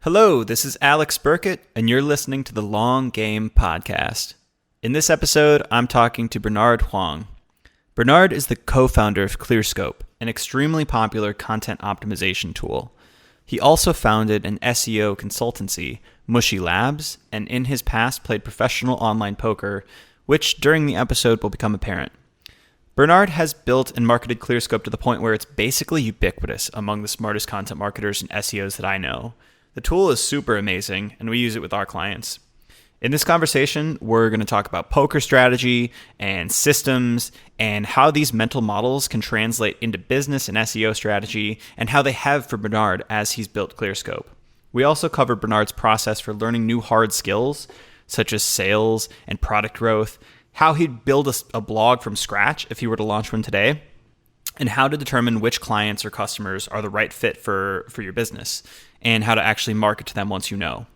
Hello, this is Alex Birkett, and you're listening to the Long Game Podcast. In this episode, I'm talking to Bernard Huang. Bernard is the co-founder of Clearscope, an extremely popular content optimization tool. He also founded an SEO consultancy, Mushy Labs, and in his past played professional online poker, which during the episode will become apparent. Bernard has built and marketed Clearscope to the point where it's basically ubiquitous among the smartest content marketers and SEOs that I know. The tool is super amazing, and we use it with our clients. In this conversation, we're going to talk about poker strategy and systems and how these mental models can translate into business and SEO strategy and how they have for Bernard as he's built Clearscope. We also cover Bernard's process for learning new hard skills, such as sales and product growth, how he'd build a blog from scratch if he were to launch one today, and how to determine which clients or customers are the right fit for your business, and how to actually market to them once you know.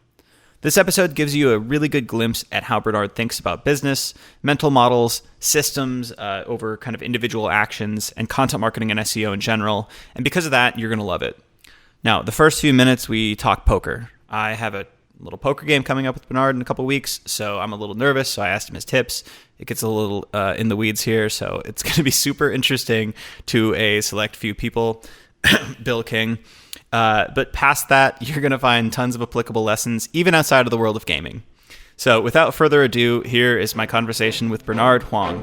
This episode gives you a really good glimpse at how Bernard thinks about business, mental models, systems over kind of individual actions, and content marketing and SEO in general. And because of that, you're going to love it. Now, the first few minutes, we talk poker. I have a little poker game coming up with Bernard in a couple weeks, so I'm a little nervous, so I asked him his tips. It gets a little in the weeds here, so it's going to be super interesting to a select few people. Bill King. But past that, you're going to find tons of applicable lessons, even outside of the world of gaming. So without further ado, here is my conversation with Bernard Huang.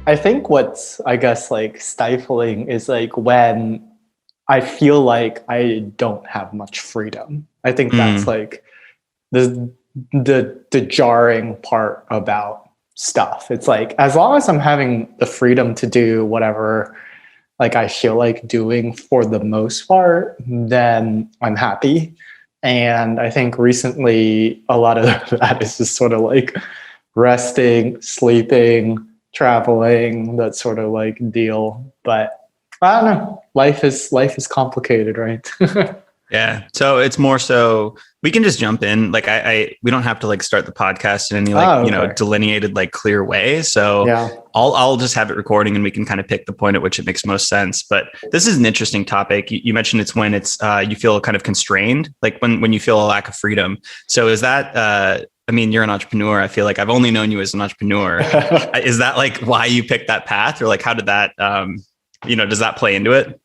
I think what's, stifling is when I feel like I don't have much freedom. I think that's the jarring part about stuff. It's as long as I'm having the freedom to do whatever I feel like doing for the most part, then I'm happy. And I think recently a lot of that is just sort of resting, sleeping, traveling, that sort of deal. But I don't know. Life is complicated, right? Yeah. So it's more so we can just jump in. We don't have to start the podcast in any delineated clear way. So yeah. I'll just have it recording and we can kind of pick the point at which it makes most sense. But this is an interesting topic. You mentioned it's when it's you feel kind of constrained, when you feel a lack of freedom. So is that you're an entrepreneur. I feel like I've only known you as an entrepreneur. Is that why you picked that path, or how did that does that play into it?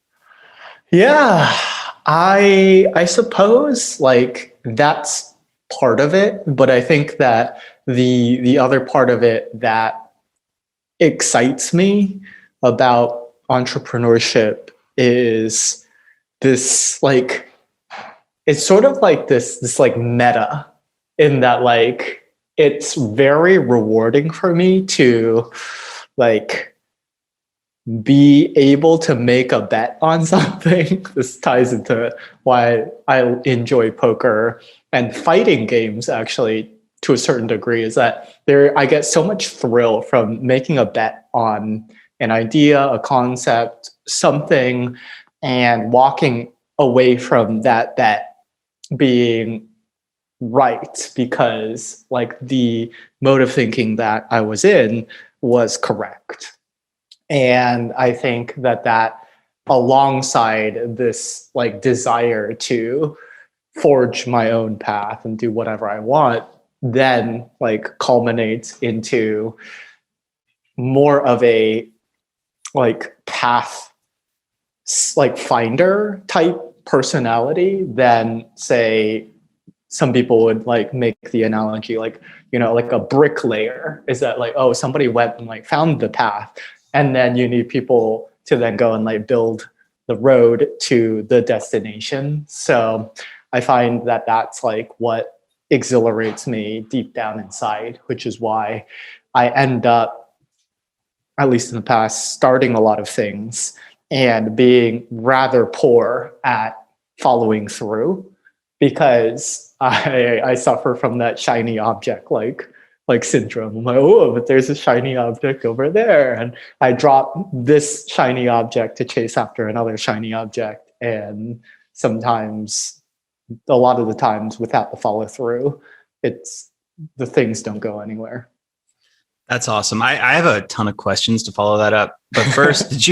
Yeah, I suppose that's part of it, but I think that the other part of it that excites me about entrepreneurship is this it's sort of this meta, in that it's very rewarding for me to be able to make a bet on something. This ties into why I enjoy poker and fighting games, actually, to a certain degree, is that I get so much thrill from making a bet on an idea, a concept, something, and walking away from that bet being right, because the mode of thinking that I was in was correct. And I think that alongside this desire to forge my own path and do whatever I want, then culminates into more of a path finder type personality than, say, some people would make the analogy a bricklayer, is that somebody went and found the path, and then you need people to then go and build the road to the destination. So I find that that's what exhilarates me deep down inside, which is why I end up, at least in the past, starting a lot of things and being rather poor at following through, because I suffer from that shiny object syndrome. I'm oh, but there's a shiny object over there, and I drop this shiny object to chase after another shiny object, and sometimes a lot of the times without the follow through, the things don't go anywhere. That's awesome. I have a ton of questions to follow that up. But first, did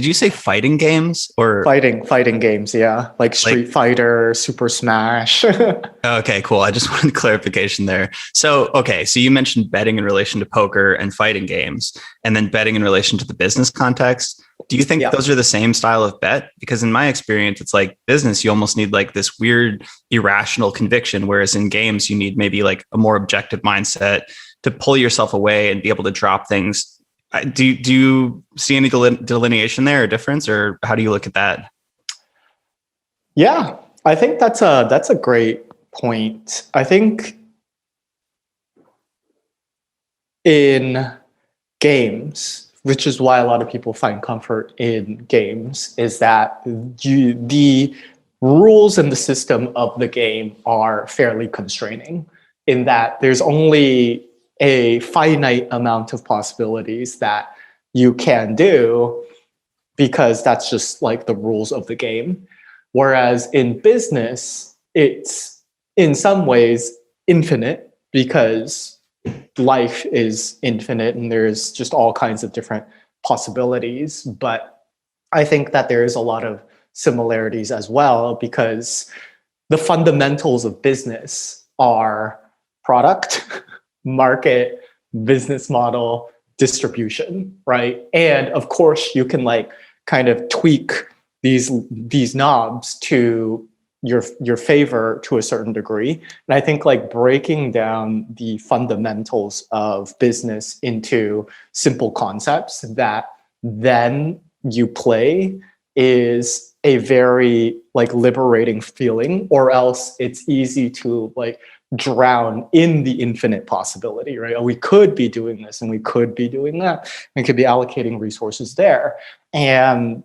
you say fighting games or fighting games? Yeah. Like Street Fighter, Super Smash. Okay, cool. I just wanted clarification there. So you mentioned betting in relation to poker and fighting games, and then betting in relation to the business context. Do you think those are the same style of bet? Because in my experience, it's like business, you almost need like this weird irrational conviction, whereas in games, you need maybe like a more objective mindset to pull yourself away and be able to drop things. Do you see any delineation there or difference, or how do you look at that? Yeah, I think that's a great point. I think in games, which is why a lot of people find comfort in games, is that the rules and the system of the game are fairly constraining in that there's only a finite amount of possibilities that you can do because that's just like the rules of the game. Whereas in business, it's in some ways infinite because life is infinite and there's just all kinds of different possibilities. But I think that there is a lot of similarities as well because the fundamentals of business are product, market, business model, distribution, right? And of course, you can like kind of tweak these knobs to your favor to a certain degree. And I think like breaking down the fundamentals of business into simple concepts that then you play is a very like liberating feeling, or else it's easy to like drown in the infinite possibility, right? Oh, we could be doing this and we could be doing that and could be allocating resources there. And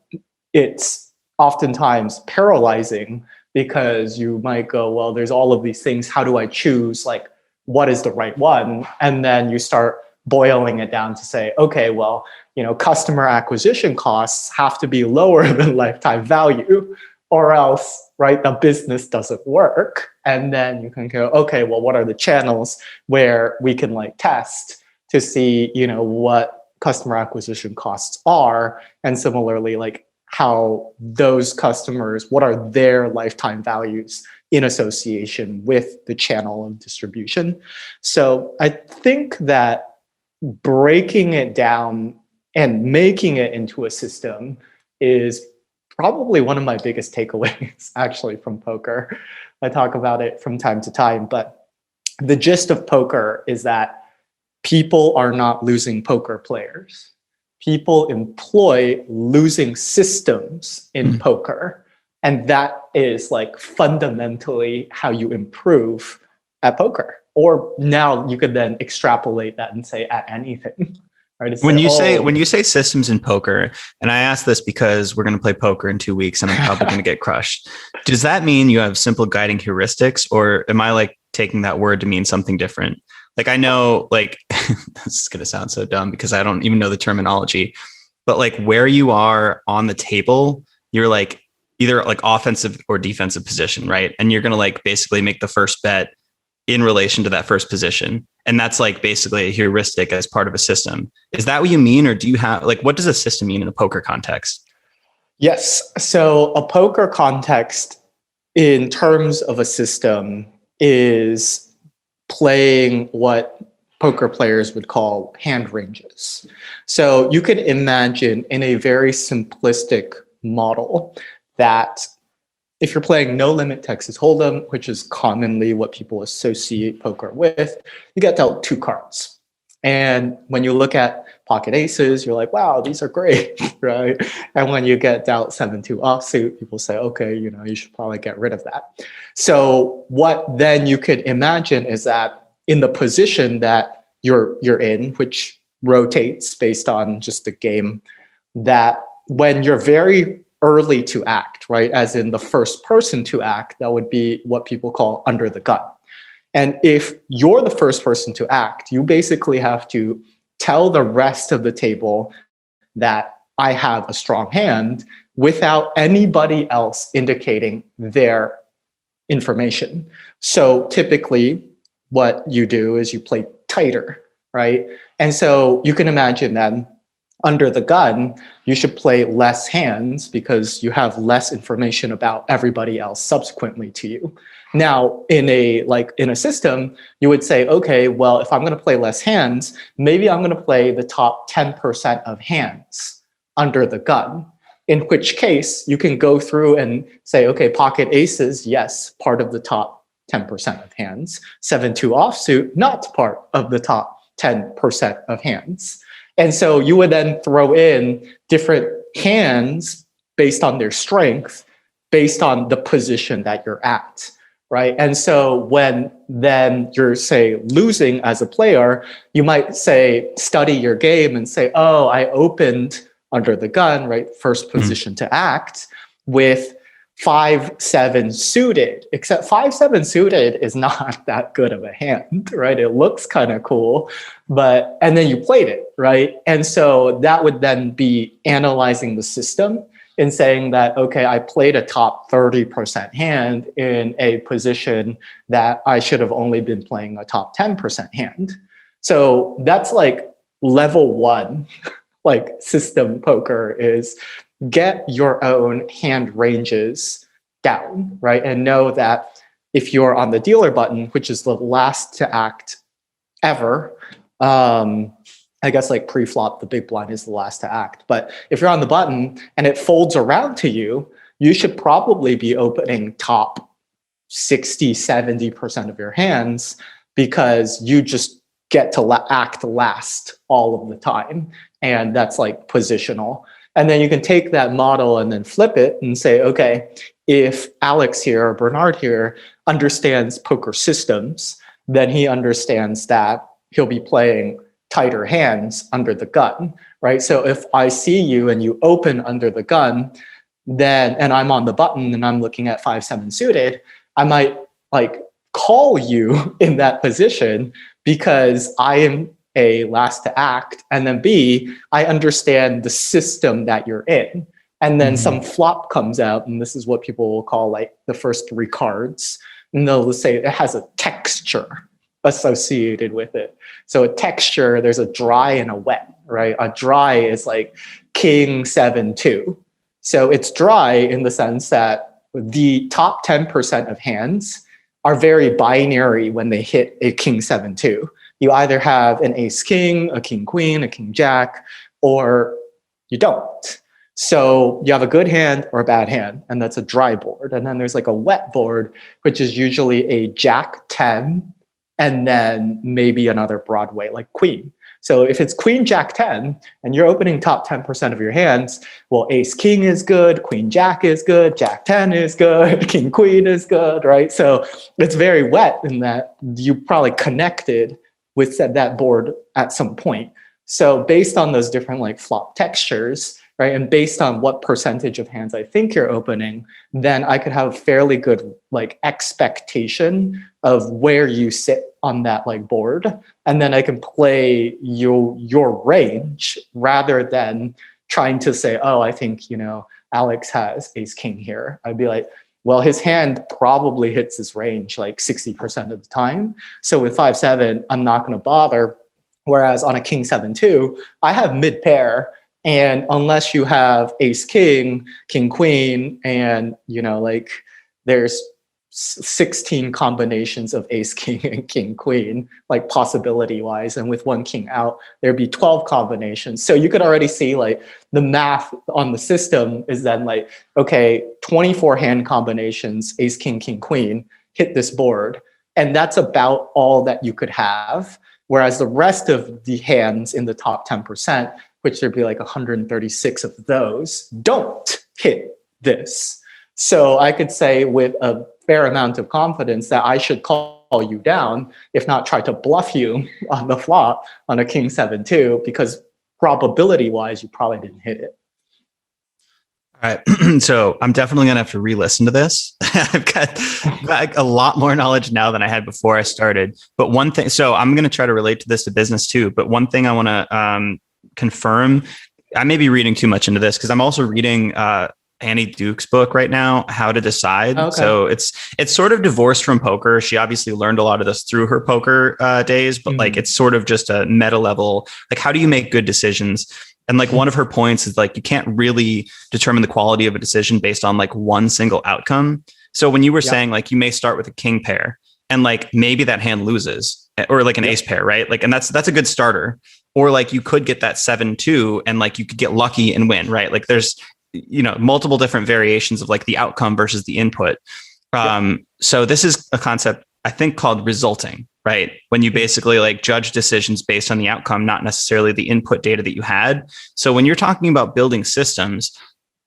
it's oftentimes paralyzing because you might go, well, there's all of these things. How do I choose like what is the right one? And then you start boiling it down to say, okay, well, customer acquisition costs have to be lower than lifetime value, or else, right, the business doesn't work. And then you can go, okay, well, what are the channels where we can like test to see, what customer acquisition costs are, and similarly, like how those customers, what are their lifetime values in association with the channel of distribution. So I think that breaking it down and making it into a system is probably one of my biggest takeaways actually from poker. I talk about it from time to time, but the gist of poker is that people are not losing poker players. People employ losing systems in poker. And that is like fundamentally how you improve at poker. Or now you could then extrapolate that and say at anything. Right? When you say systems in poker, and I ask this because we're going to play poker in 2 weeks and I'm probably going to get crushed. Does that mean you have simple guiding heuristics, or am I like taking that word to mean something different? Like I know, like this is going to sound so dumb because I don't even know the terminology, but like where you are on the table, you're like either like offensive or defensive position, right? And you're going to like basically make the first bet in relation to that first position. And that's like basically a heuristic as part of a system. Is that what you mean? Or do you have like, what does a system mean in a poker context? Yes. So a poker context in terms of a system is playing what poker players would call hand ranges. So you can imagine in a very simplistic model that if you're playing no limit Texas Hold'em, which is commonly what people associate poker with, you get dealt 2 cards. And when you look at pocket aces, you're like, wow, these are great, right? And when you get dealt 7-2 offsuit, people say, okay, you should probably get rid of that. So what then you could imagine is that in the position that you're in, which rotates based on just the game, that when you're very early to act, right, as in the first person to act, that would be what people call under the gun. And if you're the first person to act, you basically have to tell the rest of the table that I have a strong hand without anybody else indicating their information. So typically what you do is you play tighter, right? And so you can imagine then under the gun, you should play less hands because you have less information about everybody else subsequently to you. Now, in a system, you would say, okay, well, if I'm going to play less hands, maybe I'm going to play the top 10% of hands under the gun. In which case, you can go through and say, okay, pocket aces, yes, part of the top 10% of hands. 7-2 offsuit, not part of the top 10% of hands. And so you would then throw in different hands based on their strength, based on the position that you're at, right? And so when then you're, say, losing as a player, you might say, study your game and say, oh, I opened under the gun, right? First position to act with 5-7 suited, except 5-7 suited is not that good of a hand, right? It looks kind of cool, and then you played it, right? And so that would then be analyzing the system and saying that, okay, I played a top 30% hand in a position that I should have only been playing a top 10% hand. So that's like level one, like system poker is get your own hand ranges down, right? And know that if you're on the dealer button, which is the last to act ever, I guess like pre-flop, the big blind is the last to act. But if you're on the button and it folds around to you, you should probably be opening top 60, 70% of your hands because you just get to act last all of the time. And that's like positional. And then you can take that model and then flip it and say, okay, if Alex here or Bernard here understands poker systems, then he understands that he'll be playing tighter hands under the gun, right? So if I see you and you open under the gun, then, and I'm on the button and I'm looking at 5-7 suited, I might like call you in that position because I am A, last to act, and then B, I understand the system that you're in. And then some flop comes out, and this is what people will call like the first 3 cards. And they'll say it has a texture associated with it. So a texture, there's a dry and a wet, right? A dry is like king 7-2. So it's dry in the sense that the top 10% of hands are very binary when they hit a king 7-2. You either have an ace king, a king queen, a king jack, or you don't. So you have a good hand or a bad hand, and that's a dry board. And then there's like a wet board, which is usually a jack 10, and then maybe another Broadway like queen. So if it's queen jack 10 and you're opening top 10% of your hands, well, ace king is good, queen jack is good, jack 10 is good, king queen is good, right? So it's very wet in that you probably connected with that board at some point. So based on those different like flop textures, right, and based on what percentage of hands I think you're opening, then I could have a fairly good like expectation of where you sit on that like board, and then I can play your range rather than trying to say, oh, I think Alex has ace king here. I'd be like, well, his hand probably hits his range like 60% of the time. So with 5-7, I'm not going to bother. Whereas on a king 7-2, I have mid pair. And unless you have ace king, king queen, and like there's 16 combinations of ace king and king queen, like possibility wise, and with one king out, there'd be 12 combinations. So you could already see like the math on the system is then like, okay, 24 hand combinations, ace king, king queen, hit this board. And that's about all that you could have. Whereas the rest of the hands in the top 10%, which there'd be like 136 of those, don't hit this. So I could say with a fair amount of confidence that I should call you down, if not try to bluff you on the flop on a king 7-2, because probability-wise, you probably didn't hit it. All right. So I'm definitely going to have to re-listen to this. I've got a lot more knowledge now than I had before I started. But one thing, so I'm going to try to relate to this to business too. But one thing I want to confirm, I may be reading too much into this because I'm also reading Annie Duke's book right now, How to Decide. Okay. So it's sort of divorced from poker. She obviously learned a lot of this through her poker days, but like it's sort of just a meta level. Like, how do you make good decisions? And like one of her points is like, you can't really determine the quality of a decision based on like one single outcome. So when you were saying like, you may start with a king pair and like maybe that hand loses, or like an ace pair, right? Like, and that's a good starter. Or like you could get that 7-2 and like you could get lucky and win, right? Like there's, multiple different variations of like the outcome versus the input. So this is a concept I think called resulting, right? When you basically like judge decisions based on the outcome, not necessarily the input data that you had. So when you're talking about building systems,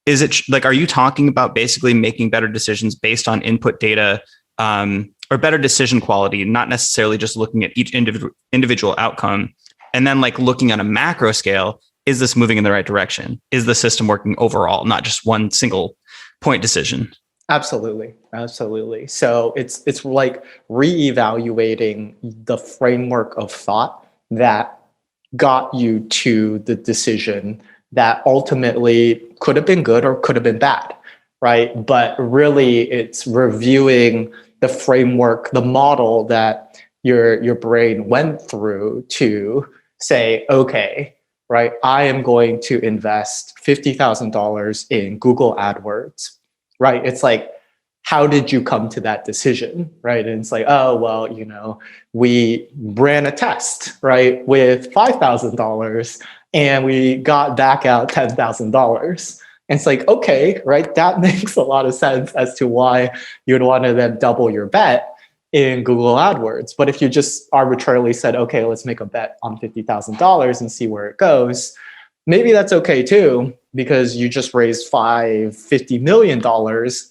is it like, are you talking about basically making better decisions based on input data, or better decision quality, not necessarily just looking at each individual outcome, and then like looking on a macro scale, is this moving in the right direction? Is the system working overall, not just one single point decision? Absolutely. So it's like reevaluating the framework of thought that got you to the decision that ultimately could have been good or could have been bad, right? But really, it's reviewing the framework, the model that your brain went through to say, okay, right, I am going to invest $50,000 in Google AdWords, right? It's like, how did you come to that decision, right? And it's like, oh, well, we ran a test, right, with $5,000 and we got back out $10,000. And it's like, okay, right, that makes a lot of sense as to why you'd want to then double your bet in Google AdWords. But if you just arbitrarily said, okay, let's make a bet on $50,000 and see where it goes, maybe that's okay too, because you just raised $50 million,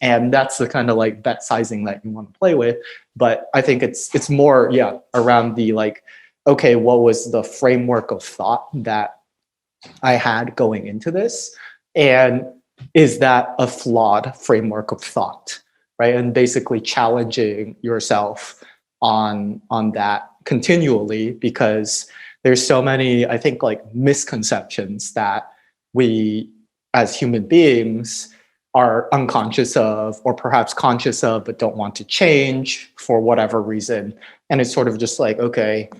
and that's the kind of like bet sizing that you want to play with. But I think it's more, around the like, okay, what was the framework of thought that I had going into this? And is that a flawed framework of thought? Right. And basically challenging yourself on that continually, because there's so many, I think, like misconceptions that we as human beings are unconscious of, or perhaps conscious of, but don't want to change for whatever reason. And it's sort of just like, okay,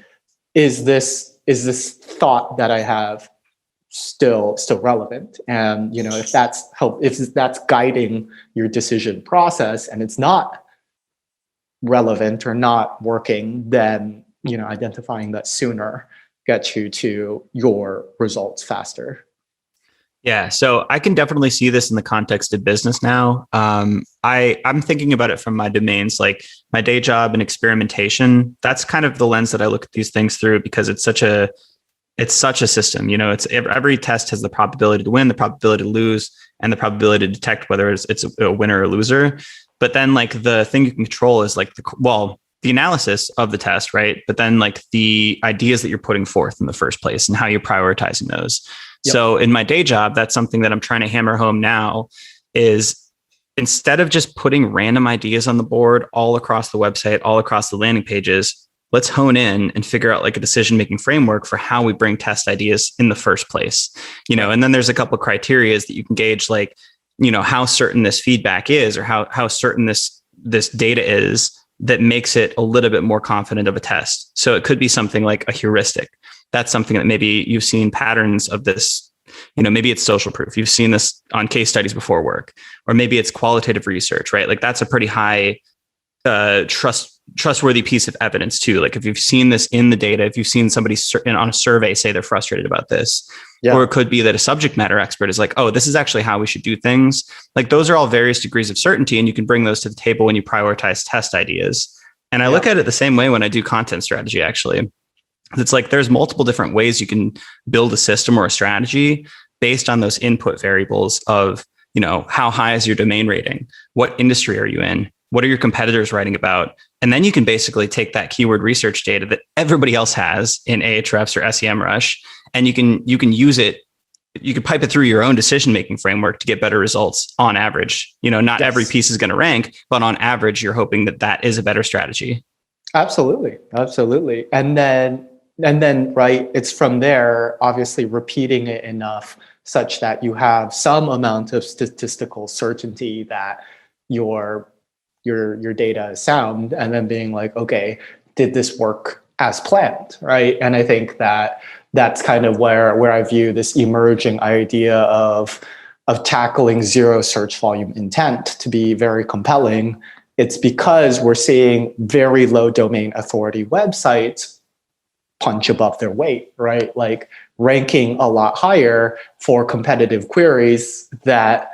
is this thought that I have still relevant? And if that's guiding your decision process and it's not relevant or not working, then identifying that sooner gets you to your results faster. Yeah, so I can definitely see this in the context of business now. I'm thinking about it from my domains, like my day job and experimentation. That's kind of the lens that I look at these things through, because it's such a system. It's every test has the probability to win, the probability to lose, and the probability to detect whether it's a winner or a loser. But then like the thing you can control is like the analysis of the test, right? But then like the ideas that you're putting forth in the first place and how you're prioritizing those. Yep. So in my day job, that's something that I'm trying to hammer home now, is instead of just putting random ideas on the board all across the website, all across the landing pages, let's hone in and figure out like a decision-making framework for how we bring test ideas in the first place. And then there's a couple of criteria that you can gauge, like, how certain this feedback is, or how certain this data is, that makes it a little bit more confident of a test. So it could be something like a heuristic. That's something that maybe you've seen patterns of this. Maybe it's social proof. You've seen this on case studies before work, or maybe it's qualitative research, right? Like that's a pretty high trustworthy piece of evidence too. Like if you've seen this in the data, if you've seen somebody on a survey say they're frustrated about this, or it could be that a subject matter expert is like, oh, this is actually how we should do things. Like those are all various degrees of certainty, and you can bring those to the table when you prioritize test ideas. And I look at it the same way when I do content strategy, actually. It's like there's multiple different ways you can build a system or a strategy based on those input variables of, how high is your domain rating? What industry are you in? What are your competitors writing about? And then you can basically take that keyword research data that everybody else has in Ahrefs or SEMrush, and you can use it. You can pipe it through your own decision-making framework to get better results on average. Not every piece is going to rank, but on average, you're hoping that is a better strategy. Absolutely. And then, right, it's from there, obviously repeating it enough such that you have some amount of statistical certainty that your data is sound, and then being like, okay, did this work as planned, right? And I think that that's kind of where I view this emerging idea of tackling zero search volume intent to be very compelling. It's because we're seeing very low domain authority websites punch above their weight, right? Like ranking a lot higher for competitive queries that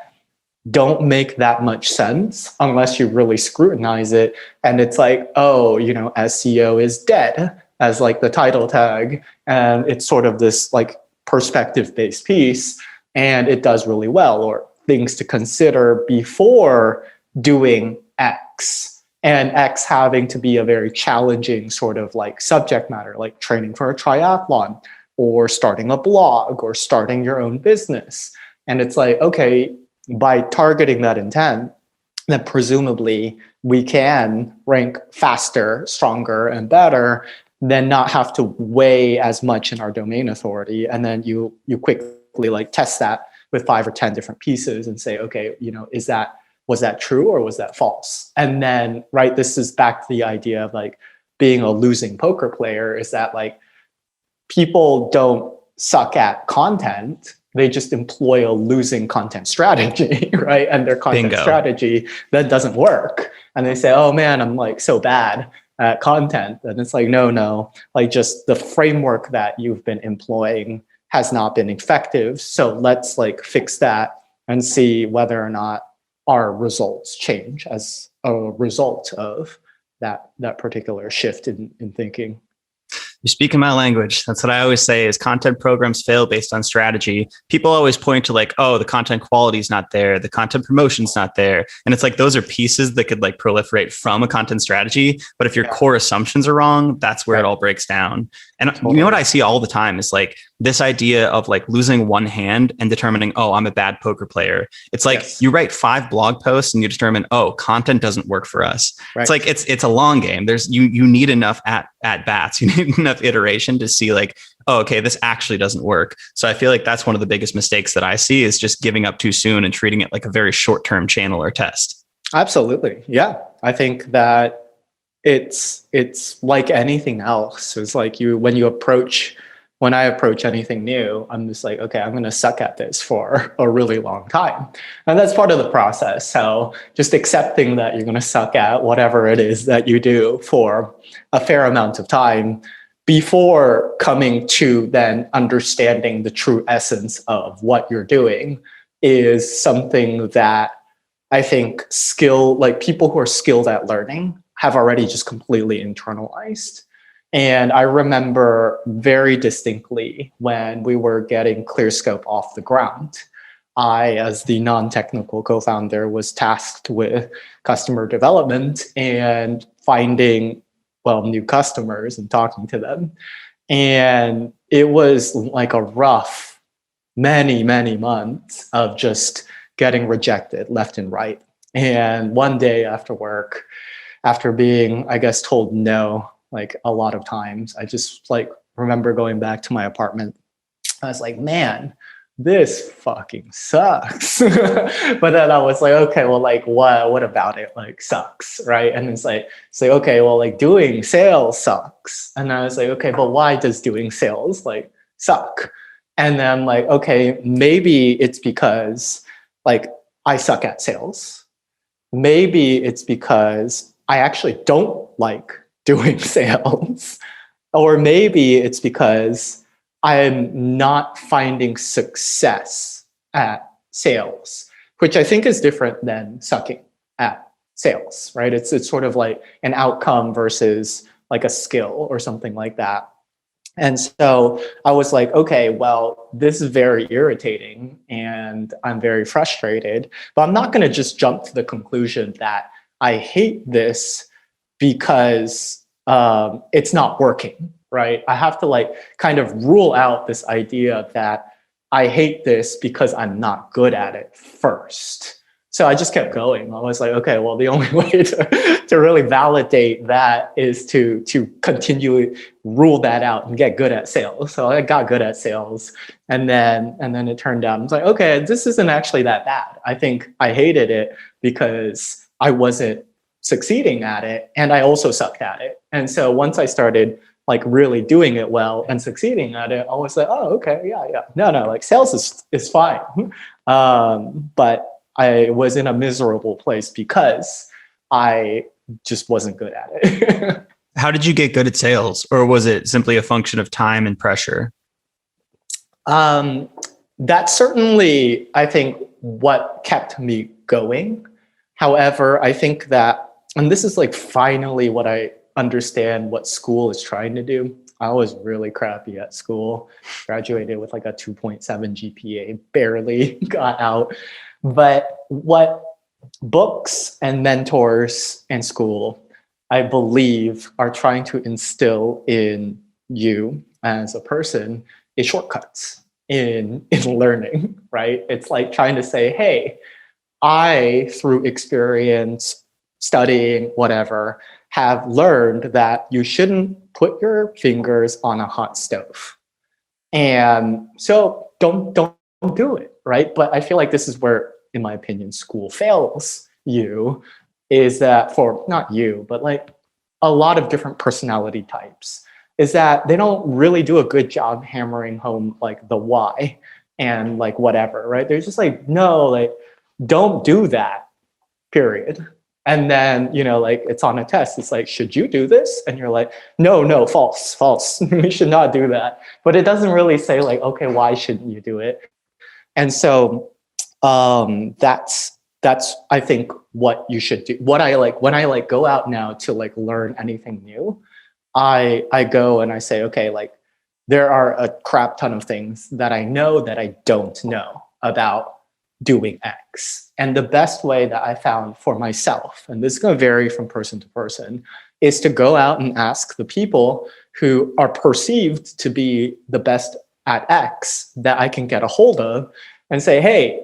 don't make that much sense unless you really scrutinize it. And it's like, oh, SEO is dead as like the title tag. And it's sort of this like perspective-based piece, and it does really well, or things to consider before doing X, and X having to be a very challenging sort of like subject matter, like training for a triathlon or starting a blog or starting your own business. And it's like, okay, by targeting that intent, then presumably we can rank faster, stronger, and better, then not have to weigh as much in our domain authority. And then you quickly like test that with 5 or 10 different pieces and say, okay, was that true or was that false? And then, right, this is back to the idea of like being a losing poker player, is that like people don't suck at content. They just employ a losing content strategy, right? And their content strategy that doesn't work. And they say, oh man, I'm like so bad at content. And it's like, no, like just the framework that you've been employing has not been effective. So let's like fix that and see whether or not our results change as a result of that particular shift in thinking. You're speaking my language. That's what I always say is content programs fail based on strategy. People always point to like, oh, the content quality is not there. The content promotion's not there. And it's like, those are pieces that could like proliferate from a content strategy. But if your core assumptions are wrong, that's where it all breaks down. And you know what I see all the time is like this idea of like losing one hand and determining, oh, I'm a bad poker player. It's like you write 5 blog posts and you determine, oh, content doesn't work for us. Right. It's like, it's a long game. There's you need enough at bats. You need enough iteration to see like, oh, okay, this actually doesn't work. So I feel like that's one of the biggest mistakes that I see is just giving up too soon and treating it like a very short-term channel or test. Absolutely. Yeah. I think that it's like anything else. It's like when I approach anything new, I'm just like, okay, I'm going to suck at this for a really long time. And that's part of the process. So just accepting that you're going to suck at whatever it is that you do for a fair amount of time before coming to then understanding the true essence of what you're doing is something that I think people who are skilled at learning have already just completely internalized. And I remember very distinctly when we were getting Clearscope off the ground, I, as the non-technical co-founder, was tasked with customer development and finding, new customers and talking to them. And it was like a rough many, many months of just getting rejected left and right. And one day after work, after being, I guess, told no, like a lot of times, I just like remember going back to my apartment. I was like, man, this fucking sucks. But then I was like, okay, well, like what about it like sucks, right? And it's like, okay, well, like doing sales sucks. And I was like, okay, but why does doing sales like suck? And then I'm like, okay, maybe it's because like I suck at sales. Maybe it's because I actually don't like doing sales. Or maybe it's because I'm not finding success at sales, which I think is different than sucking at sales, right? It's sort of like an outcome versus like a skill or something like that. And so I was like, okay, well, this is very irritating and I'm very frustrated, but I'm not going to just jump to the conclusion that I hate this because it's not working, right? I have to like kind of rule out this idea that I hate this because I'm not good at it first. So I just kept going. I was like, okay, well, the only way to really validate that is to continually rule that out and get good at sales. So I got good at sales. And then it turned out, I was like, okay, this isn't actually that bad. I think I hated it because I wasn't succeeding at it. And I also sucked at it. And so once I started like really doing it well and succeeding at it, I was like, oh, okay, yeah. No, like sales is fine. But I was in a miserable place because I just wasn't good at it. How did you get good at sales? Or was it simply a function of time and pressure? That's certainly, I think, what kept me going. However, I think that, and this is like finally what I understand what school is trying to do. I was really crappy at school, graduated with like a 2.7 GPA, barely got out. But what books and mentors and school, I believe, are trying to instill in you as a person is shortcuts in learning, right? It's like trying to say, hey, I, through experience, studying, whatever, have learned that you shouldn't put your fingers on a hot stove. And so don't do it, right? But I feel like this is where, in my opinion, school fails you, is that for not you, but like a lot of different personality types, is that they don't really do a good job hammering home like the why and like whatever, right? They're just like, no, like don't do that, period. And then, like it's on a test. It's like, should you do this? And you're like, no, false. We should not do that. But it doesn't really say like, okay, why shouldn't you do it? And so that's I think what you should do. What I like when I like go out now to like learn anything new, I go and I say, okay, like there are a crap ton of things that I know that I don't know about doing X. And the best way that I found for myself, and this is going to vary from person to person, is to go out and ask the people who are perceived to be the best at X that I can get a hold of and say, hey,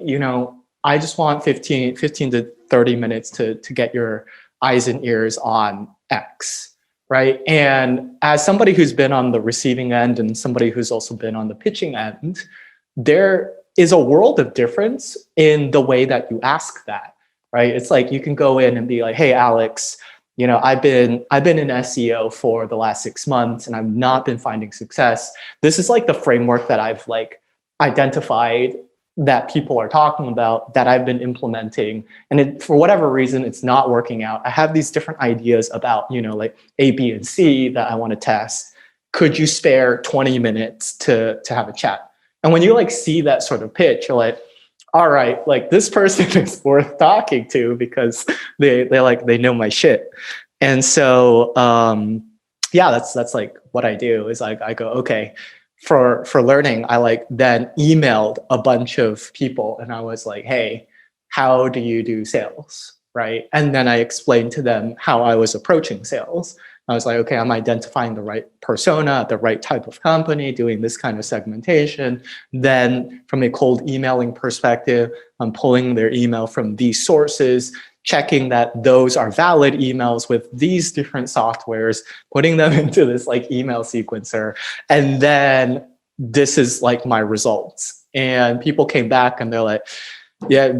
I just want 15 to 30 minutes to get your eyes and ears on X, right? And as somebody who's been on the receiving end and somebody who's also been on the pitching end, there is a world of difference in the way that you ask that, right? It's like you can go in and be like, hey, Alex, I've been in SEO for the last 6 months and I've not been finding success. This is like the framework that I've like identified that people are talking about that I've been implementing. And for whatever reason, it's not working out. I have these different ideas about, like A, B, and C that I want to test. Could you spare 20 minutes to have a chat? And when you like see that sort of pitch, you're like, all right, like this person is worth talking to because they know my shit. And so, that's like what I do is like, I go, okay, for learning, I like then emailed a bunch of people and I was like, hey, how do you do sales? Right. And then I explained to them how I was approaching sales. I was like, okay, I'm identifying the right persona, the right type of company, doing this kind of segmentation. Then from a cold emailing perspective, I'm pulling their email from these sources, checking that those are valid emails with these different softwares, putting them into this like email sequencer. And then this is like my results. And people came back and they're like, yeah,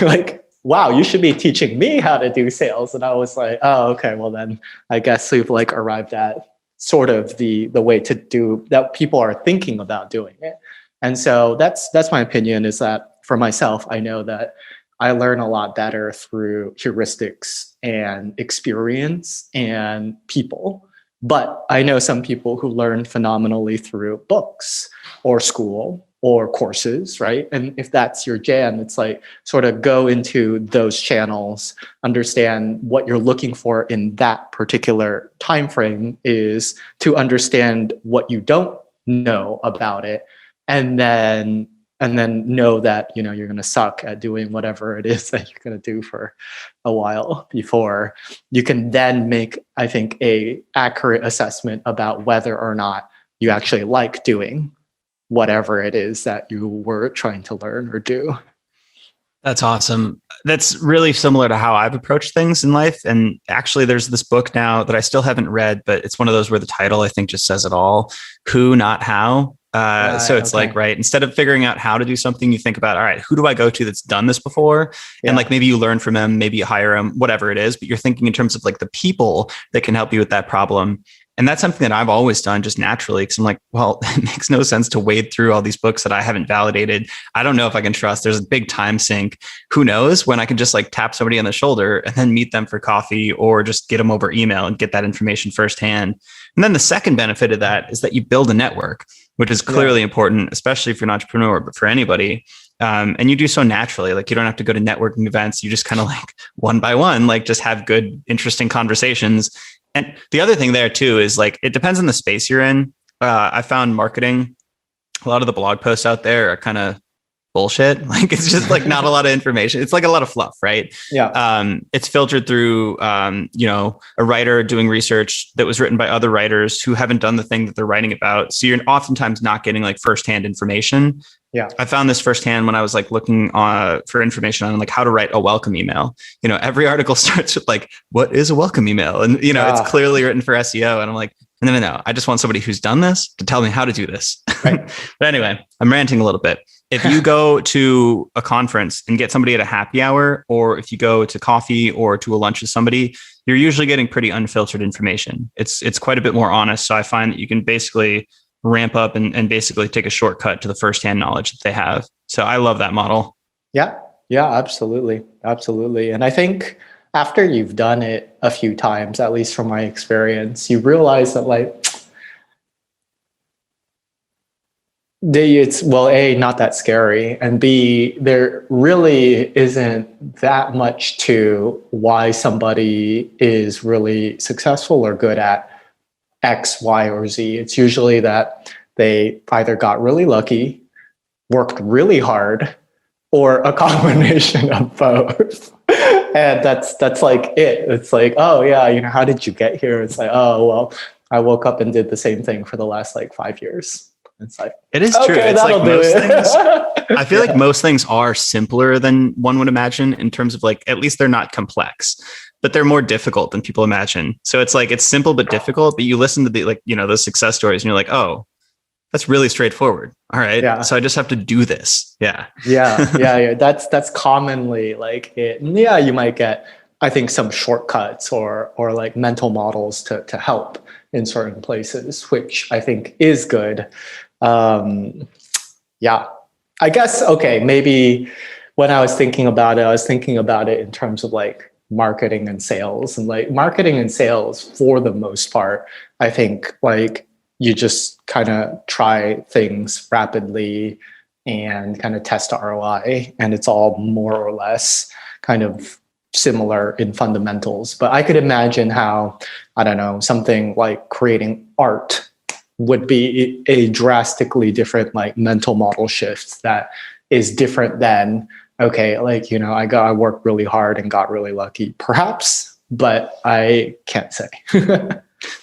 like, wow, you should be teaching me how to do sales. And I was like, oh, okay, well then I guess we've like arrived at sort of the way to do that people are thinking about doing it. And so that's my opinion, is that for myself, I know that I learn a lot better through heuristics and experience and people. But I know some people who learn phenomenally through books or school or courses, right? And if that's your jam, it's like sort of go into those channels, understand what you're looking for in that particular time frame is to understand what you don't know about it, and then know that you're going to suck at doing whatever it is that you're going to do for a while before you can then make, I think, a accurate assessment about whether or not you actually like doing whatever it is that you were trying to learn or do. That's awesome. That's really similar to how I've approached things in life. And actually, there's this book now that I still haven't read, but it's one of those where the title, I think, just says it all. Who, not how. Right. So it's like, Okay. right, instead of figuring out how to do something, you think about, all right, who do I go to that's done this before? And Yeah. like maybe you learn from them, maybe you hire them, whatever it is, but you're thinking in terms of like the people that can help you with that problem. And that's something that I've always done just naturally because I'm like, well, it makes no sense to wade through all these books that I haven't validated. I don't know if I can trust. There's a big time sink. Who knows when I can just like tap somebody on the shoulder and then meet them for coffee or just get them over email and get that information firsthand. And then the second benefit of that is that you build a network, which is clearly important, especially if you're an entrepreneur, but for anybody. And you do so naturally. Like you don't have to go to networking events. You just kind of like one by one, like just have good, interesting conversations. And the other thing there too is like it depends on the space you're in. I found marketing, a lot of the blog posts out there are kind of bullshit. Like it's just like not a lot of information. It's like a lot of fluff, right? Yeah. It's filtered through, a writer doing research that was written by other writers who haven't done the thing that they're writing about. So you're oftentimes not getting like firsthand information. Yeah. I found this firsthand when I was like looking for information on like how to write a welcome email. Every article starts with like, what is a welcome email? And, it's clearly written for SEO. And I'm like, no. I just want somebody who's done this to tell me how to do this. Right. But anyway, I'm ranting a little bit. If you go to a conference and get somebody at a happy hour, or if you go to coffee or to a lunch with somebody, you're usually getting pretty unfiltered information. It's quite a bit more honest. So I find that you can basically ramp up and basically take a shortcut to the firsthand knowledge that they have. So I love that model. Yeah. Yeah, absolutely. Absolutely. And I think after you've done it a few times, at least from my experience, you realize that like, it's, well, A, not that scary, and B, there really isn't that much to why somebody is really successful or good at X, Y, or Z. It's usually that they either got really lucky, worked really hard, or a combination of both. And that's like it. It's like, oh yeah, how did you get here? It's like, oh, well, I woke up and did the same thing for the last like 5 years. It's like, it is true. Okay, it's like most things. I feel like most things are simpler than one would imagine in terms of like, at least they're not complex, but they're more difficult than people imagine. So it's like, it's simple, but difficult, but you listen to those success stories and you're like, oh, that's really straightforward. All right. Yeah. So I just have to do this. Yeah. Yeah. That's commonly like it. Yeah. You might get, I think, some shortcuts or like mental models to help in certain places, which I think is good. Yeah, I guess, okay, maybe when I was thinking about it in terms of like marketing and sales, and like marketing and sales for the most part, I think like you just kind of try things rapidly and kind of test ROI, and it's all more or less kind of similar in fundamentals. But I could imagine how, I don't know, something like creating art would be a drastically different like mental model shift that is different than, okay, like, I worked really hard and got really lucky, perhaps, but I can't say.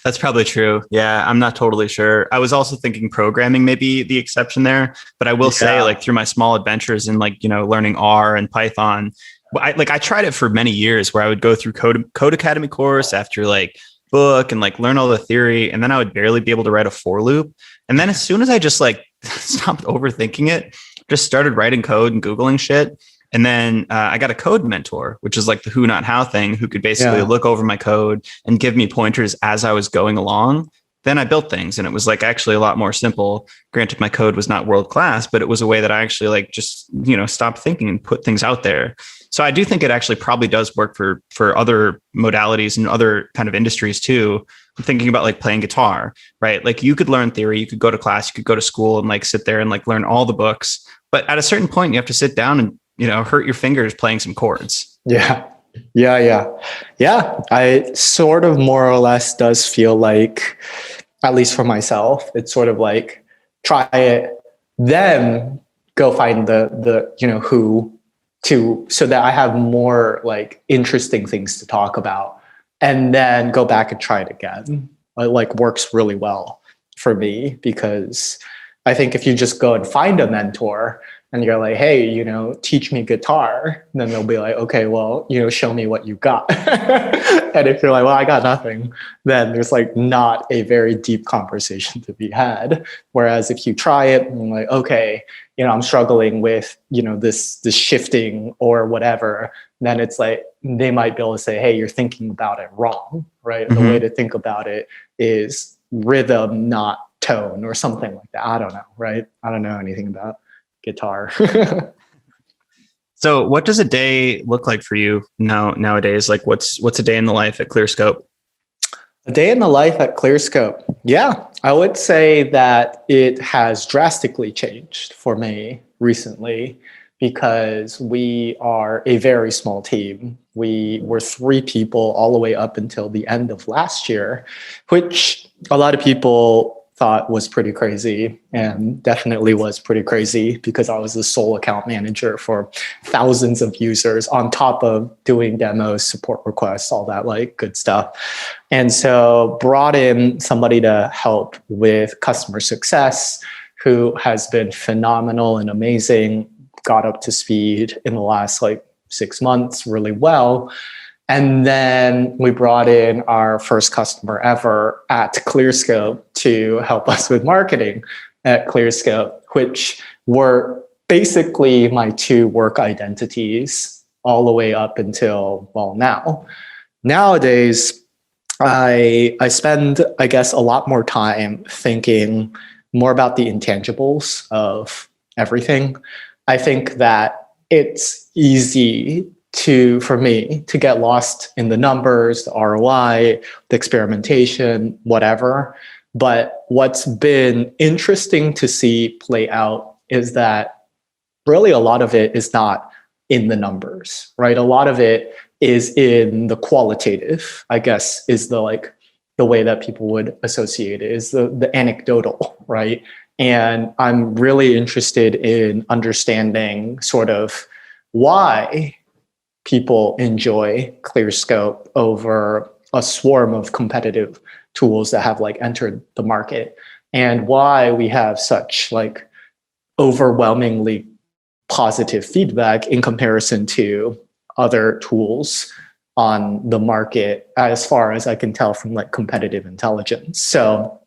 That's probably true. Yeah, I'm not totally sure. I was also thinking programming may be the exception there, but I will say like through my small adventures in like, learning R and Python, I tried it for many years where I would go through Code Academy course after like book and like learn all the theory. And then I would barely be able to write a for loop. And then as soon as I just like stopped overthinking it, just started writing code and Googling shit. And then I got a code mentor, which is like the who, not how thing, who could basically look over my code and give me pointers as I was going along. Then I built things and it was like actually a lot more simple. Granted, my code was not world class, but it was a way that I actually like just, stopped thinking and put things out there. So I do think it actually probably does work for other modalities and other kind of industries too. I'm thinking about like playing guitar, right? Like you could learn theory, you could go to class, you could go to school and like sit there and like learn all the books. But at a certain point, you have to sit down and, hurt your fingers playing some chords. Yeah. I sort of more or less does feel like, at least for myself, it's sort of like try it, then go find the who so that I have more like interesting things to talk about, and then go back and try it again. It like works really well for me because I think if you just go and find a mentor and you're like, hey, teach me guitar, then they'll be like, okay, well, show me what you got. And if you're like, well, I got nothing, then there's like not a very deep conversation to be had. Whereas if you try it and you're like, okay, I'm struggling with, this shifting or whatever, then it's like, they might be able to say, hey, you're thinking about it wrong, right? The way to think about it is rhythm, not tone, or something like that. I don't know, right? I don't know anything about guitar. So what does a day look like for you nowadays? Like what's a day in the life at Clearscope? A day in the life at Clearscope. Yeah, I would say that it has drastically changed for me recently because we are a very small team. We were 3 people all the way up until the end of last year, which a lot of people thought was pretty crazy, and definitely was pretty crazy because I was the sole account manager for thousands of users on top of doing demos, support requests, all that like good stuff. And so brought in somebody to help with customer success who has been phenomenal and amazing, got up to speed in the last like 6 months really well. And then we brought in our first customer ever at Clearscope to help us with marketing at Clearscope, which were basically my 2 work identities all the way up until, well, now. Nowadays, I spend, I guess, a lot more time thinking more about the intangibles of everything. I think that it's easy for me to get lost in the numbers, the ROI, the experimentation, whatever. But what's been interesting to see play out is that really a lot of it is not in the numbers, right? A lot of it is in the qualitative, I guess, is the way that people would associate it, is the anecdotal, right? And I'm really interested in understanding sort of why people enjoy Clearscope over a swarm of competitive tools that have like entered the market, and why we have such like overwhelmingly positive feedback in comparison to other tools on the market, as far as I can tell from like competitive intelligence. So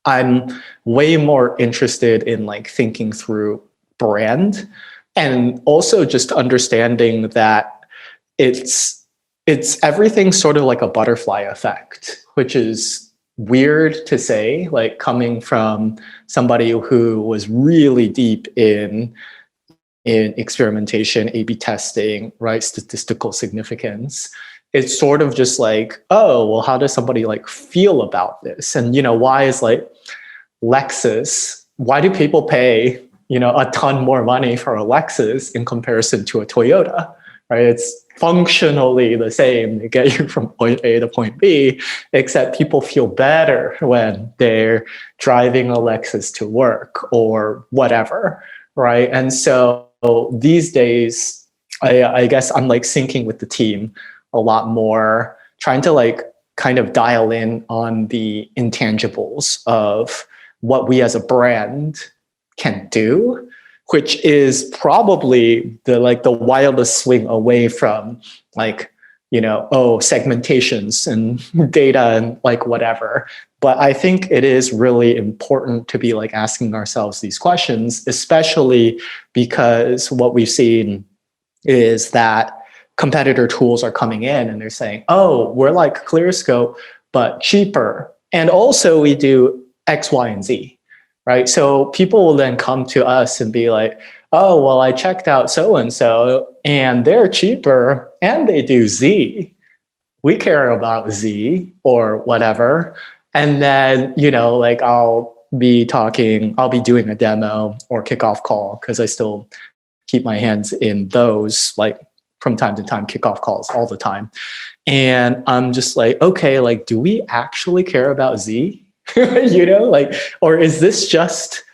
I'm way more interested in like thinking through brand, and also just understanding that it's everything sort of like a butterfly effect, which is weird to say, like coming from somebody who was really deep in experimentation, A/B testing, right? Statistical significance. It's sort of just like, oh, well, how does somebody like feel about this? And, why is like Lexus, why do people pay, a ton more money for a Lexus in comparison to a Toyota, right? It's functionally the same to get you from point A to point B, except people feel better when they're driving a Lexus to work or whatever, right? And so these days, I guess I'm like syncing with the team a lot more, trying to like kind of dial in on the intangibles of what we as a brand can do, which is probably the wildest swing away from like, segmentations and data and like whatever. But I think it is really important to be like asking ourselves these questions, especially because what we've seen is that competitor tools are coming in and they're saying, oh, we're like Clearscope, but cheaper. And also we do X, Y, and Z. Right. So people will then come to us and be like, oh, well, I checked out so-and-so and they're cheaper and they do Z. We care about Z or whatever. And then, I'll be doing a demo or kickoff call, because I still keep my hands in those, like from time to time, kickoff calls all the time. And I'm just like, okay, like, do we actually care about Z? Or is this just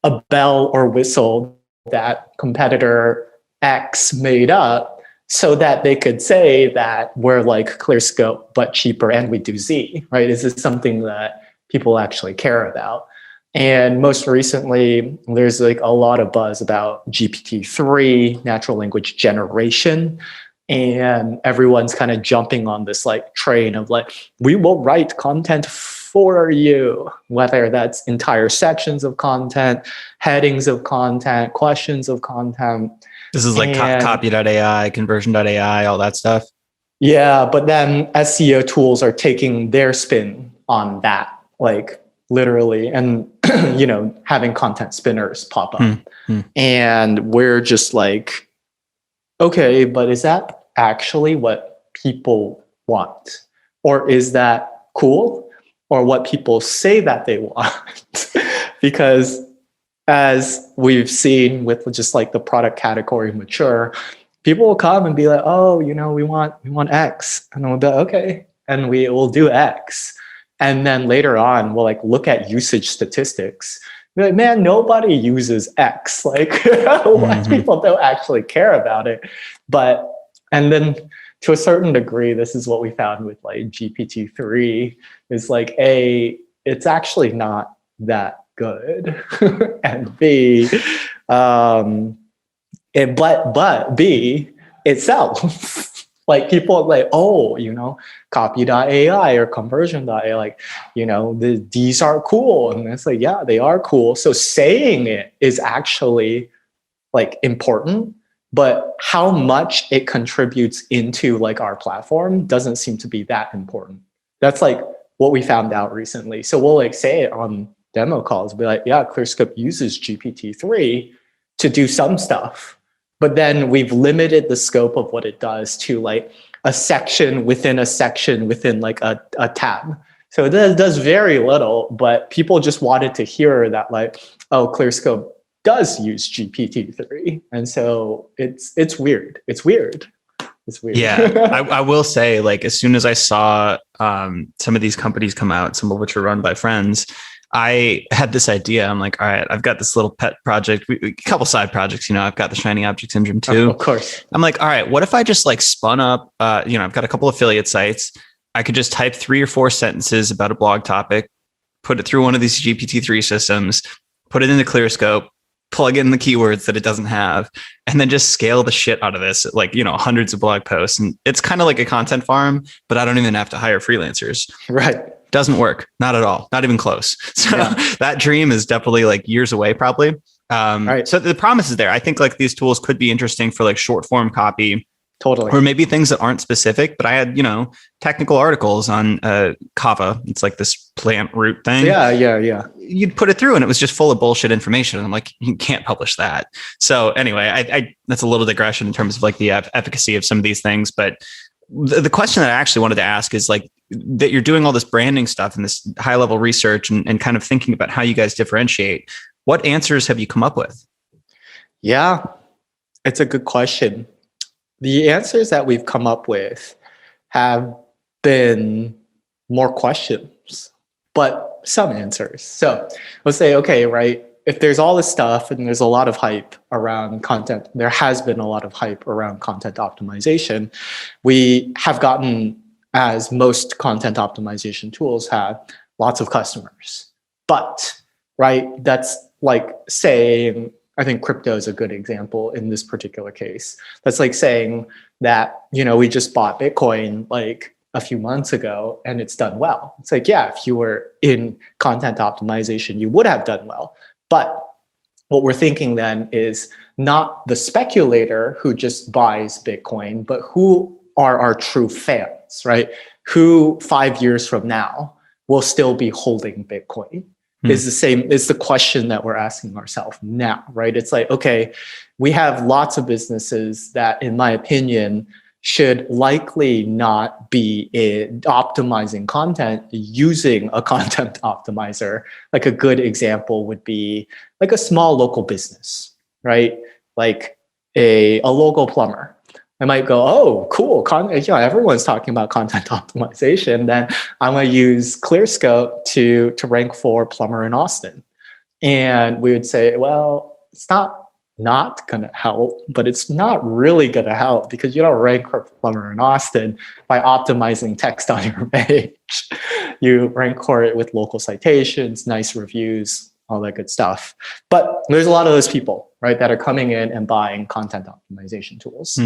a bell or whistle that competitor X made up so that they could say that we're like Clearscope but cheaper and we do Z, right? Is this something that people actually care about? And most recently, there's like a lot of buzz about GPT-3, natural language generation. And everyone's kind of jumping on this like train of like, we will write content for you, whether that's entire sections of content, headings of content, questions of content. This is like copy.ai, conversion.ai, all that stuff. Yeah, but then SEO tools are taking their spin on that, like literally, and having content spinners pop up. And we're just like, okay, but is that actually what people want? Or is that cool? Or what people say that they want? Because as we've seen with just like the product category mature, people will come and be like, oh, we want X. And we'll be like, okay. And we will do X. And then later on, we'll like look at usage statistics. Be like, man, nobody uses X. Like people don't actually care about it. And then to a certain degree, this is what we found with like GPT-3 is like, A, it's actually not that good. And B, but B, itself. Like people are like, oh, copy.ai or conversion.ai, like, these are cool. And it's like, yeah, they are cool. So saying it is actually like important, but how much it contributes into like our platform doesn't seem to be that important. That's like what we found out recently. So we'll like say it on demo calls, be like, yeah, Clearscope uses GPT-3 to do some stuff. But then we've limited the scope of what it does to like a section within like a tab. So it does very little, but people just wanted to hear that like, oh, Clearscope does use GPT-3. And so it's weird. It's weird. Yeah, I will say, like, as soon as I saw some of these companies come out, some of which are run by friends, I had this idea. I'm like, all right, I've got this little pet project, a couple side projects. I've got the shiny object syndrome too. Of course. I'm like, all right, what if I just like spun up, I've got a couple affiliate sites. I could just type 3 or 4 sentences about a blog topic, put it through one of these GPT-3 systems, put it into Clearscope, plug in the keywords that it doesn't have, and then just scale the shit out of this, like, hundreds of blog posts. And it's kind of like a content farm, but I don't even have to hire freelancers. Right. Doesn't work. Not at all. Not even close. So that dream is definitely like years away, probably. Right. So the promise is there. I think like these tools could be interesting for like short form copy. Totally. Or maybe things that aren't specific, but I had, technical articles on kava. It's like this plant root thing. Yeah. You'd put it through and it was just full of bullshit information. And I'm like, you can't publish that. So anyway, I that's a little digression in terms of like the efficacy of some of these things. But the question that I actually wanted to ask is like that you're doing all this branding stuff and this high level research and kind of thinking about how you guys differentiate. What answers have you come up with? Yeah, it's a good question. The answers that we've come up with have been more questions, but some answers. So let's say, okay, right, if there's all this stuff and there's a lot of hype around content, there has been a lot of hype around content optimization. We have gotten, as most content optimization tools have, lots of customers. But, right, that's like saying, I think crypto is a good example in this particular case. That's like saying that, we just bought Bitcoin like a few months ago and it's done well. It's like, yeah, if you were in content optimization, you would have done well. But what we're thinking then is not the speculator who just buys Bitcoin, but who are our true fans, right? Who 5 years from now will still be holding Bitcoin? Is the question that we're asking ourselves now, right? It's like, okay, we have lots of businesses that, in my opinion, should likely not be optimizing content using a content optimizer. Like a good example would be like a small local business, right? Like a local plumber. I might go, oh, cool. Everyone's talking about content optimization. Then I'm going to use Clearscope to rank for plumber in Austin. And we would say, well, it's not going to help, but it's not really going to help because you don't rank for plumber in Austin by optimizing text on your page. You rank for it with local citations, nice reviews, all that good stuff. But there's a lot of those people, right, that are coming in and buying content optimization tools.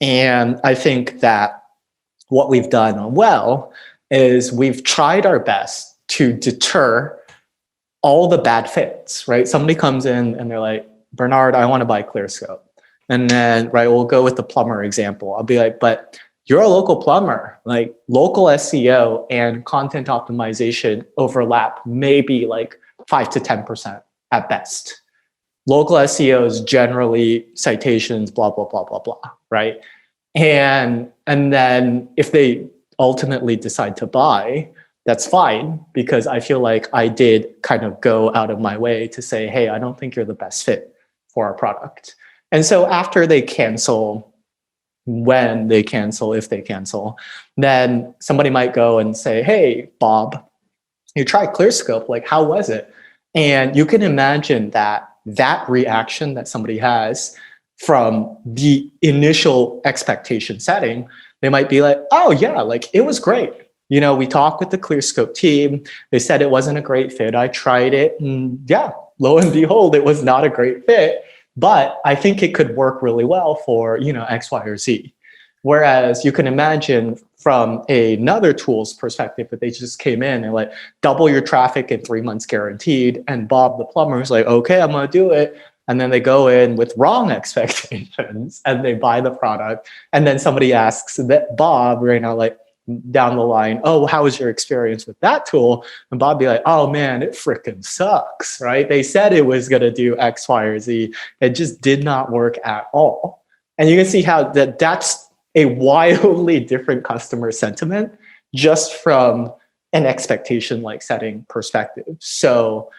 And I think that what we've done well is we've tried our best to deter all the bad fits, right? Somebody comes in and they're like, Bernard, I want to buy Clearscope. And then, right, we'll go with the plumber example. I'll be like, but you're a local plumber, like local SEO and content optimization overlap maybe like 5 to 10% at best. Local SEO is generally citations, blah, blah, blah, blah, blah, right? And then if they ultimately decide to buy, that's fine, because I feel like I did kind of go out of my way to say, hey, I don't think you're the best fit for our product. And so after they cancel, when they cancel, if they cancel, then somebody might go and say, hey, Bob, you tried Clearscope, like, how was it? And you can imagine that reaction that somebody has from the initial expectation setting, they might be like, oh yeah, like it was great. You know, we talked with the Clearscope team. They said it wasn't a great fit. I tried it, and yeah, lo and behold, it was not a great fit. But I think it could work really well for, you know, X, Y, or Z. Whereas you can imagine from another tool's perspective, if they just came in and like double your traffic in 3 months guaranteed, and Bob the plumber is like, okay, I'm going to do it. And then they go in with wrong expectations and they buy the product. And then somebody asks that Bob right now, like down the line, oh, how was your experience with that tool? And Bob be like, oh man, it freaking sucks, right? They said it was going to do X, Y, or Z. It just did not work at all. And you can see how that's a wildly different customer sentiment just from an expectation like setting perspective. So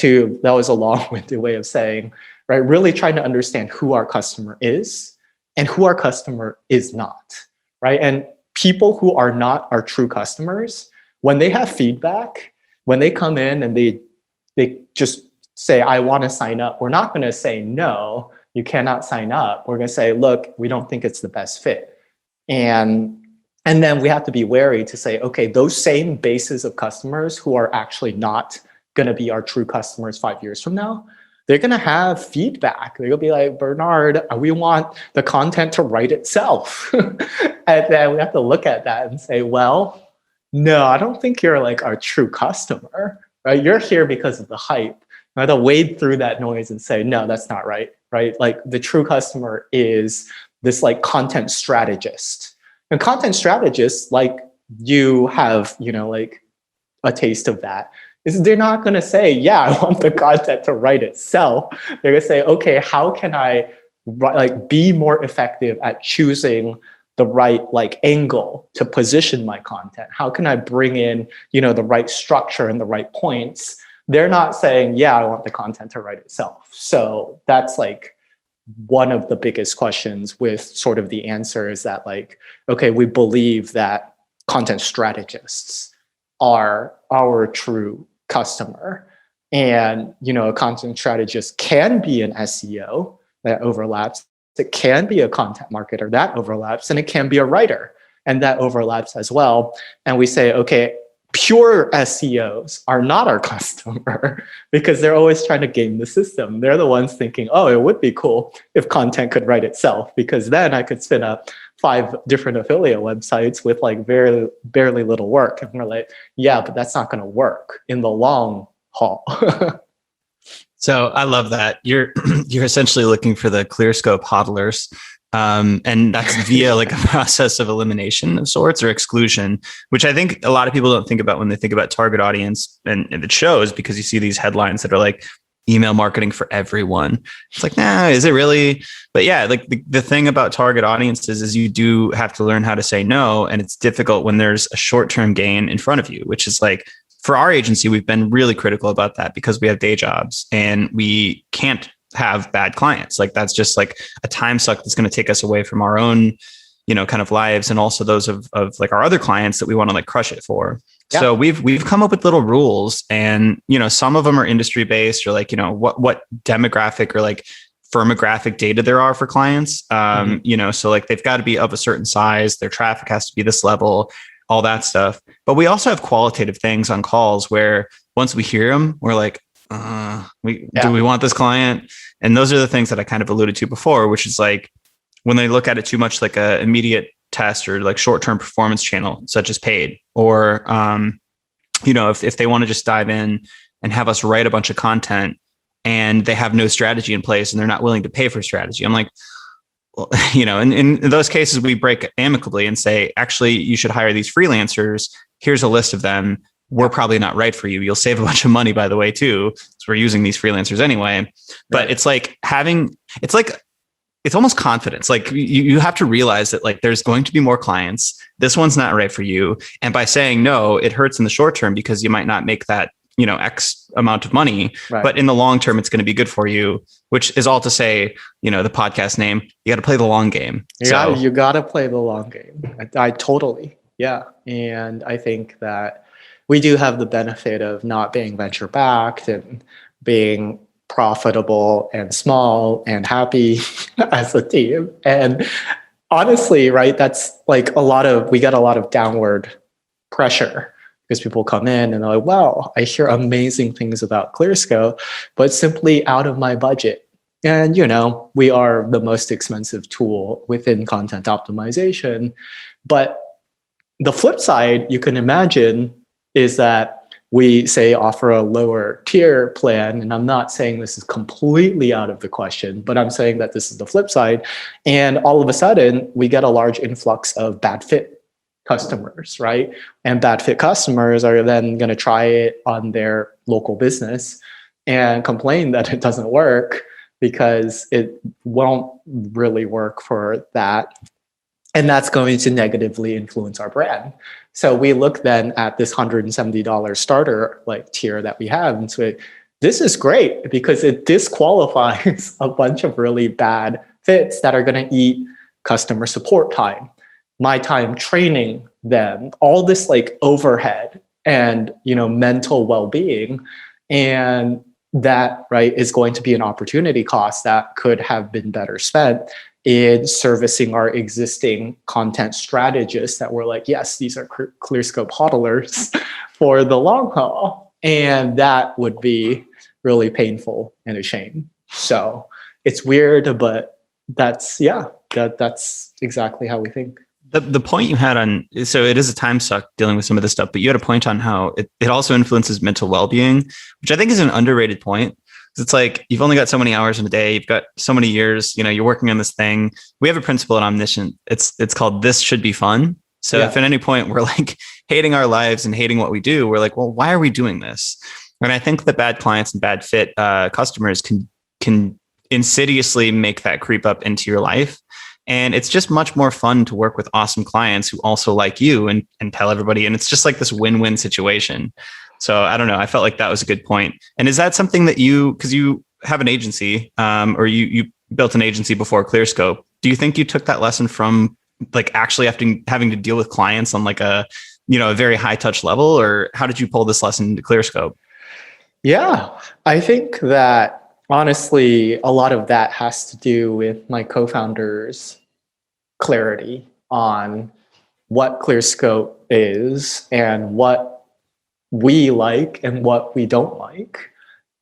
that was a long-winded way of saying, right, really trying to understand who our customer is and who our customer is not, right? And people who are not our true customers, when they have feedback, when they come in and they just say, I want to sign up, we're not going to say, no, you cannot sign up. We're going to say, look, we don't think it's the best fit. And then we have to be wary to say, okay, those same bases of customers who are actually not going to be our true customers 5 years from now, they're going to have feedback. They're going to be like, Bernard, we want the content to write itself. And then we have to look at that and say, well, no, I don't think you're like our true customer, right? You're here because of the hype. I have to wade through that noise and say, no, that's not right, right? Like the true customer is this like content strategist. And content strategists, like you have, you know, like a taste of that, is they're not going to say, yeah, I want the content to write itself. They're going to say, okay, how can I like be more effective at choosing the right like angle to position my content? How can I bring in, you know, the right structure and the right points? They're not saying, yeah, I want the content to write itself. So that's like one of the biggest questions with sort of the answer is that like, okay, we believe that content strategists are our true customer. And, you know, a content strategist can be an SEO that overlaps. It can be a content marketer that overlaps, and it can be a writer and that overlaps as well. And we say, okay, pure SEOs are not our customer because they're always trying to game the system. They're the ones thinking, oh, it would be cool if content could write itself, because then I could spin up 5 different affiliate websites with like barely little work. And we're like, yeah, but that's not going to work in the long haul. So I love that. You're essentially looking for the Clearscope hodlers. And that's via like a process of elimination of sorts or exclusion, which I think a lot of people don't think about when they think about target audience. And it shows because you see these headlines that are like email marketing for everyone. It's like, nah, is it really? But yeah, like the thing about target audiences is you do have to learn how to say no. And it's difficult when there's a short-term gain in front of you, which is like, for our agency, we've been really critical about that because we have day jobs and we can't have bad clients. Like that's just like a time suck that's going to take us away from our own, you know, kind of lives and also those of like our other clients that we want to like crush it for. Yeah. So we've come up with little rules, and, you know, some of them are industry based or like, you know, what demographic or like firmographic data there are for clients. You know, so like they've got to be of a certain size, their traffic has to be this level, all that stuff. But we also have qualitative things on calls where once we hear them, we're like, do we want this client? And those are the things that I kind of alluded to before, which is like when they look at it too much like a immediate test or like short-term performance channel, such as paid, or if they want to just dive in and have us write a bunch of content and they have no strategy in place and they're not willing to pay for strategy. I'm like, well, in those cases, we break amicably and say, actually, you should hire these freelancers. Here's a list of them. We're probably not right for you. You'll save a bunch of money, by the way, too, because we're using these freelancers anyway. But It's like it's almost confidence. Like you have to realize that like there's going to be more clients. This one's not right for you. And by saying no, it hurts in the short term because you might not make that, X amount of money, but in the long term, it's going to be good for you, which is all to say, the podcast name, you got to play the long game. You got to play the long game. I totally. Yeah. And I think that we do have the benefit of not being venture backed and being profitable and small and happy as a team. And honestly, right, that's like we get a lot of downward pressure because people come in and they're like, wow, I hear amazing things about Clearscope, but it's simply out of my budget. And, we are the most expensive tool within content optimization. But the flip side, you can imagine, is that we say offer a lower tier plan. And I'm not saying this is completely out of the question, but I'm saying that this is the flip side. And all of a sudden, we get a large influx of bad fit customers, right? And bad fit customers are then going to try it on their local business and complain that it doesn't work because it won't really work for that. And that's going to negatively influence our brand. So we look then at this $170 starter tier that we have and say, this is great because it disqualifies a bunch of really bad fits that are going to eat customer support time, my time training them, all this overhead and mental well-being. And that is going to be an opportunity cost that could have been better spent in servicing our existing content strategists that were like, yes, these are Clearscope hodlers for the long haul. And that would be really painful and a shame. So it's weird, but that's exactly how we think. The point you had on, so it is a time suck dealing with some of this stuff, but you had a point on how it also influences mental well-being, which I think is an underrated point. It's like, you've only got so many hours in a day. You've got so many years, you're working on this thing. We have a principle at Omniscient. It's called, this should be fun. So if at any point we're hating our lives and hating what we do, we're like, well, why are we doing this? And I think that bad clients and bad fit customers can insidiously make that creep up into your life. And it's just much more fun to work with awesome clients who also like you and tell everybody. And it's just like this win-win situation. So I don't know. I felt like that was a good point. And is that something that because you have an agency or you built an agency before Clearscope, do you think you took that lesson from actually having to deal with clients on a very high touch level, or how did you pull this lesson into Clearscope? Yeah, I think that honestly, a lot of that has to do with my co-founder's clarity on what Clearscope is and what we like and what we don't like.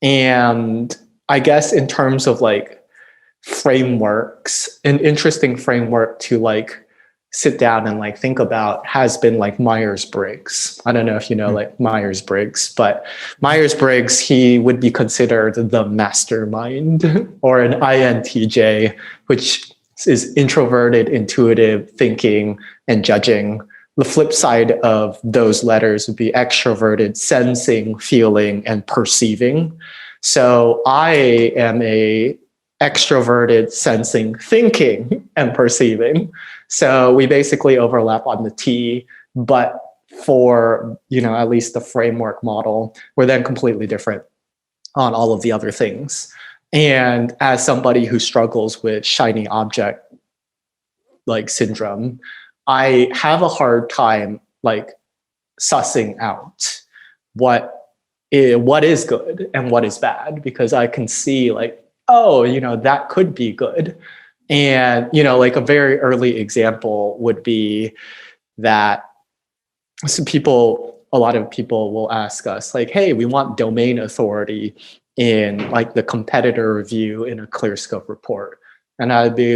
And I guess in terms of frameworks, an interesting framework to sit down and think about has been Myers-Briggs. I don't know if you know Myers-Briggs, but Myers-Briggs, he would be considered the mastermind or an INTJ, which is introverted, intuitive thinking and judging. The flip side of those letters would be extroverted, sensing, feeling, and perceiving. So I am a extroverted, sensing, thinking, and perceiving. So we basically overlap on the T, but for, at least the framework model, we're then completely different on all of the other things. And as somebody who struggles with shiny object syndrome, I have a hard time sussing out what is good and what is bad, because I can see that could be good. And, a very early example would be that some people a lot of people will ask us like, hey, we want domain authority in like the competitor review in a Clearscope report. And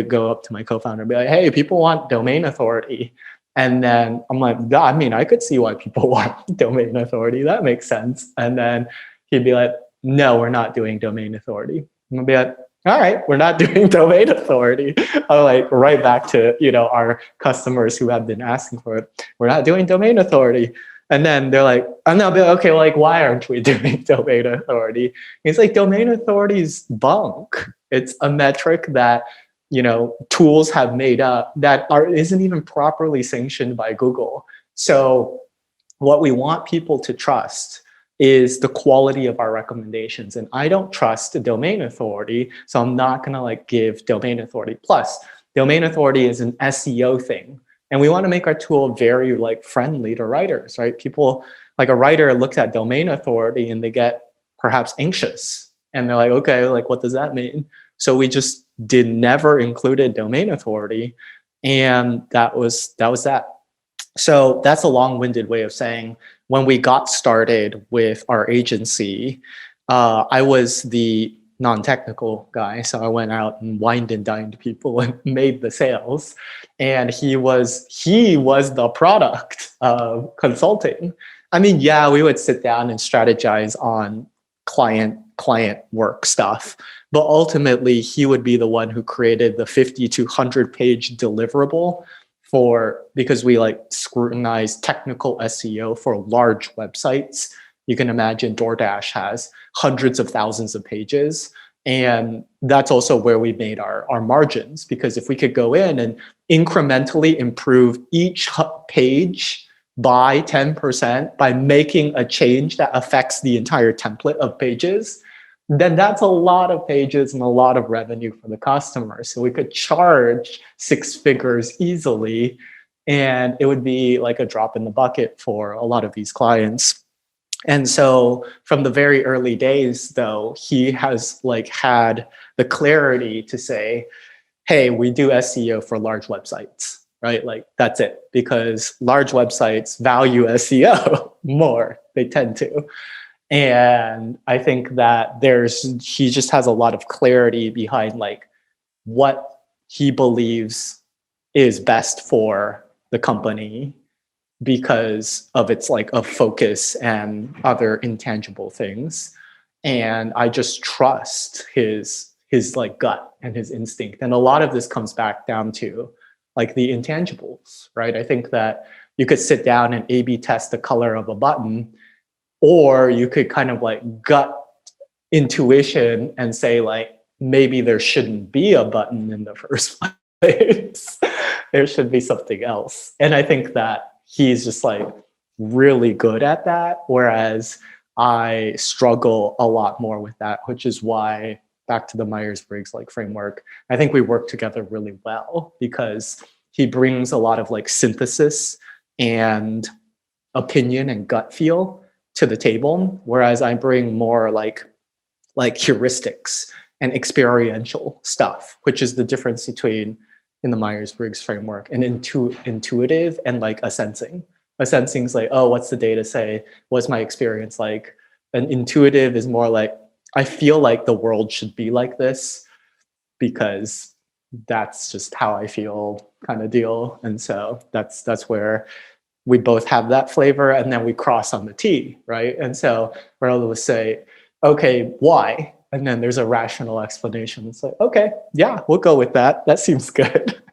go up to my co-founder and be like, hey, people want domain authority. And then I'm like, I mean, I could see why people want domain authority. That makes sense. And then he'd be like, no, we're not doing domain authority. I'm gonna be like, all right, we're not doing domain authority. I'm like, right back to, our customers who have been asking for it. We're not doing domain authority. And then they're like, and I'll be like, okay, well, like, why aren't we doing domain authority? It's like, domain authority is bunk. It's a metric that, tools have made up that isn't even properly sanctioned by Google. So what we want people to trust is the quality of our recommendations. And I don't trust the domain authority, so I'm not gonna like give domain authority. Plus, domain authority is an SEO thing. And we want to make our tool very like friendly to writers, right? People, like a writer looks at domain authority and they get perhaps anxious. And they're like, okay, like what does that mean? So we just never included domain authority. And that was that. So that's a long-winded way of saying when we got started with our agency, I was the non-technical guy. So I went out and wined and dined people and made the sales. And he was the product of consulting. I mean, yeah, we would sit down and strategize on client work stuff. But ultimately, he would be the one who created the 50 to 100 page deliverable because we like scrutinize technical SEO for large websites. You can imagine DoorDash has hundreds of thousands of pages. And that's also where we made our margins, because if we could go in and incrementally improve each page by 10% by making a change that affects the entire template of pages, then that's a lot of pages and a lot of revenue for the customer. So we could charge 6 figures easily, and it would be like a drop in the bucket for a lot of these clients. And so from the very early days, though, he has like had the clarity to say, hey, we do SEO for large websites, right? Like that's it, because large websites value SEO more, they tend to. And I think that he just has a lot of clarity behind like what he believes is best for the company because of its like a focus and other intangible things. And I just trust his like gut and his instinct. And a lot of this comes back down to like the intangibles, right? I think that you could sit down and A/B test the color of a button, or you could kind of like gut intuition and say like, maybe there shouldn't be a button in the first place. There should be something else. And I think that he's just like really good at that. Whereas I struggle a lot more with that, which is why back to the Myers-Briggs like framework, I think we work together really well because he brings a lot of like synthesis and opinion and gut feel to the table, whereas I bring more like heuristics and experiential stuff, which is the difference between in the Myers-Briggs framework and intuitive and like a sensing. A sensing is like, oh, what's the data say? What's my experience like? And intuitive is more like, I feel like the world should be like this because that's just how I feel kind of deal. And so that's where we both have that flavor, and then we cross on the T, right? And so we're able to say, okay, why? And then there's a rational explanation. It's like, okay, yeah, we'll go with that. That seems good.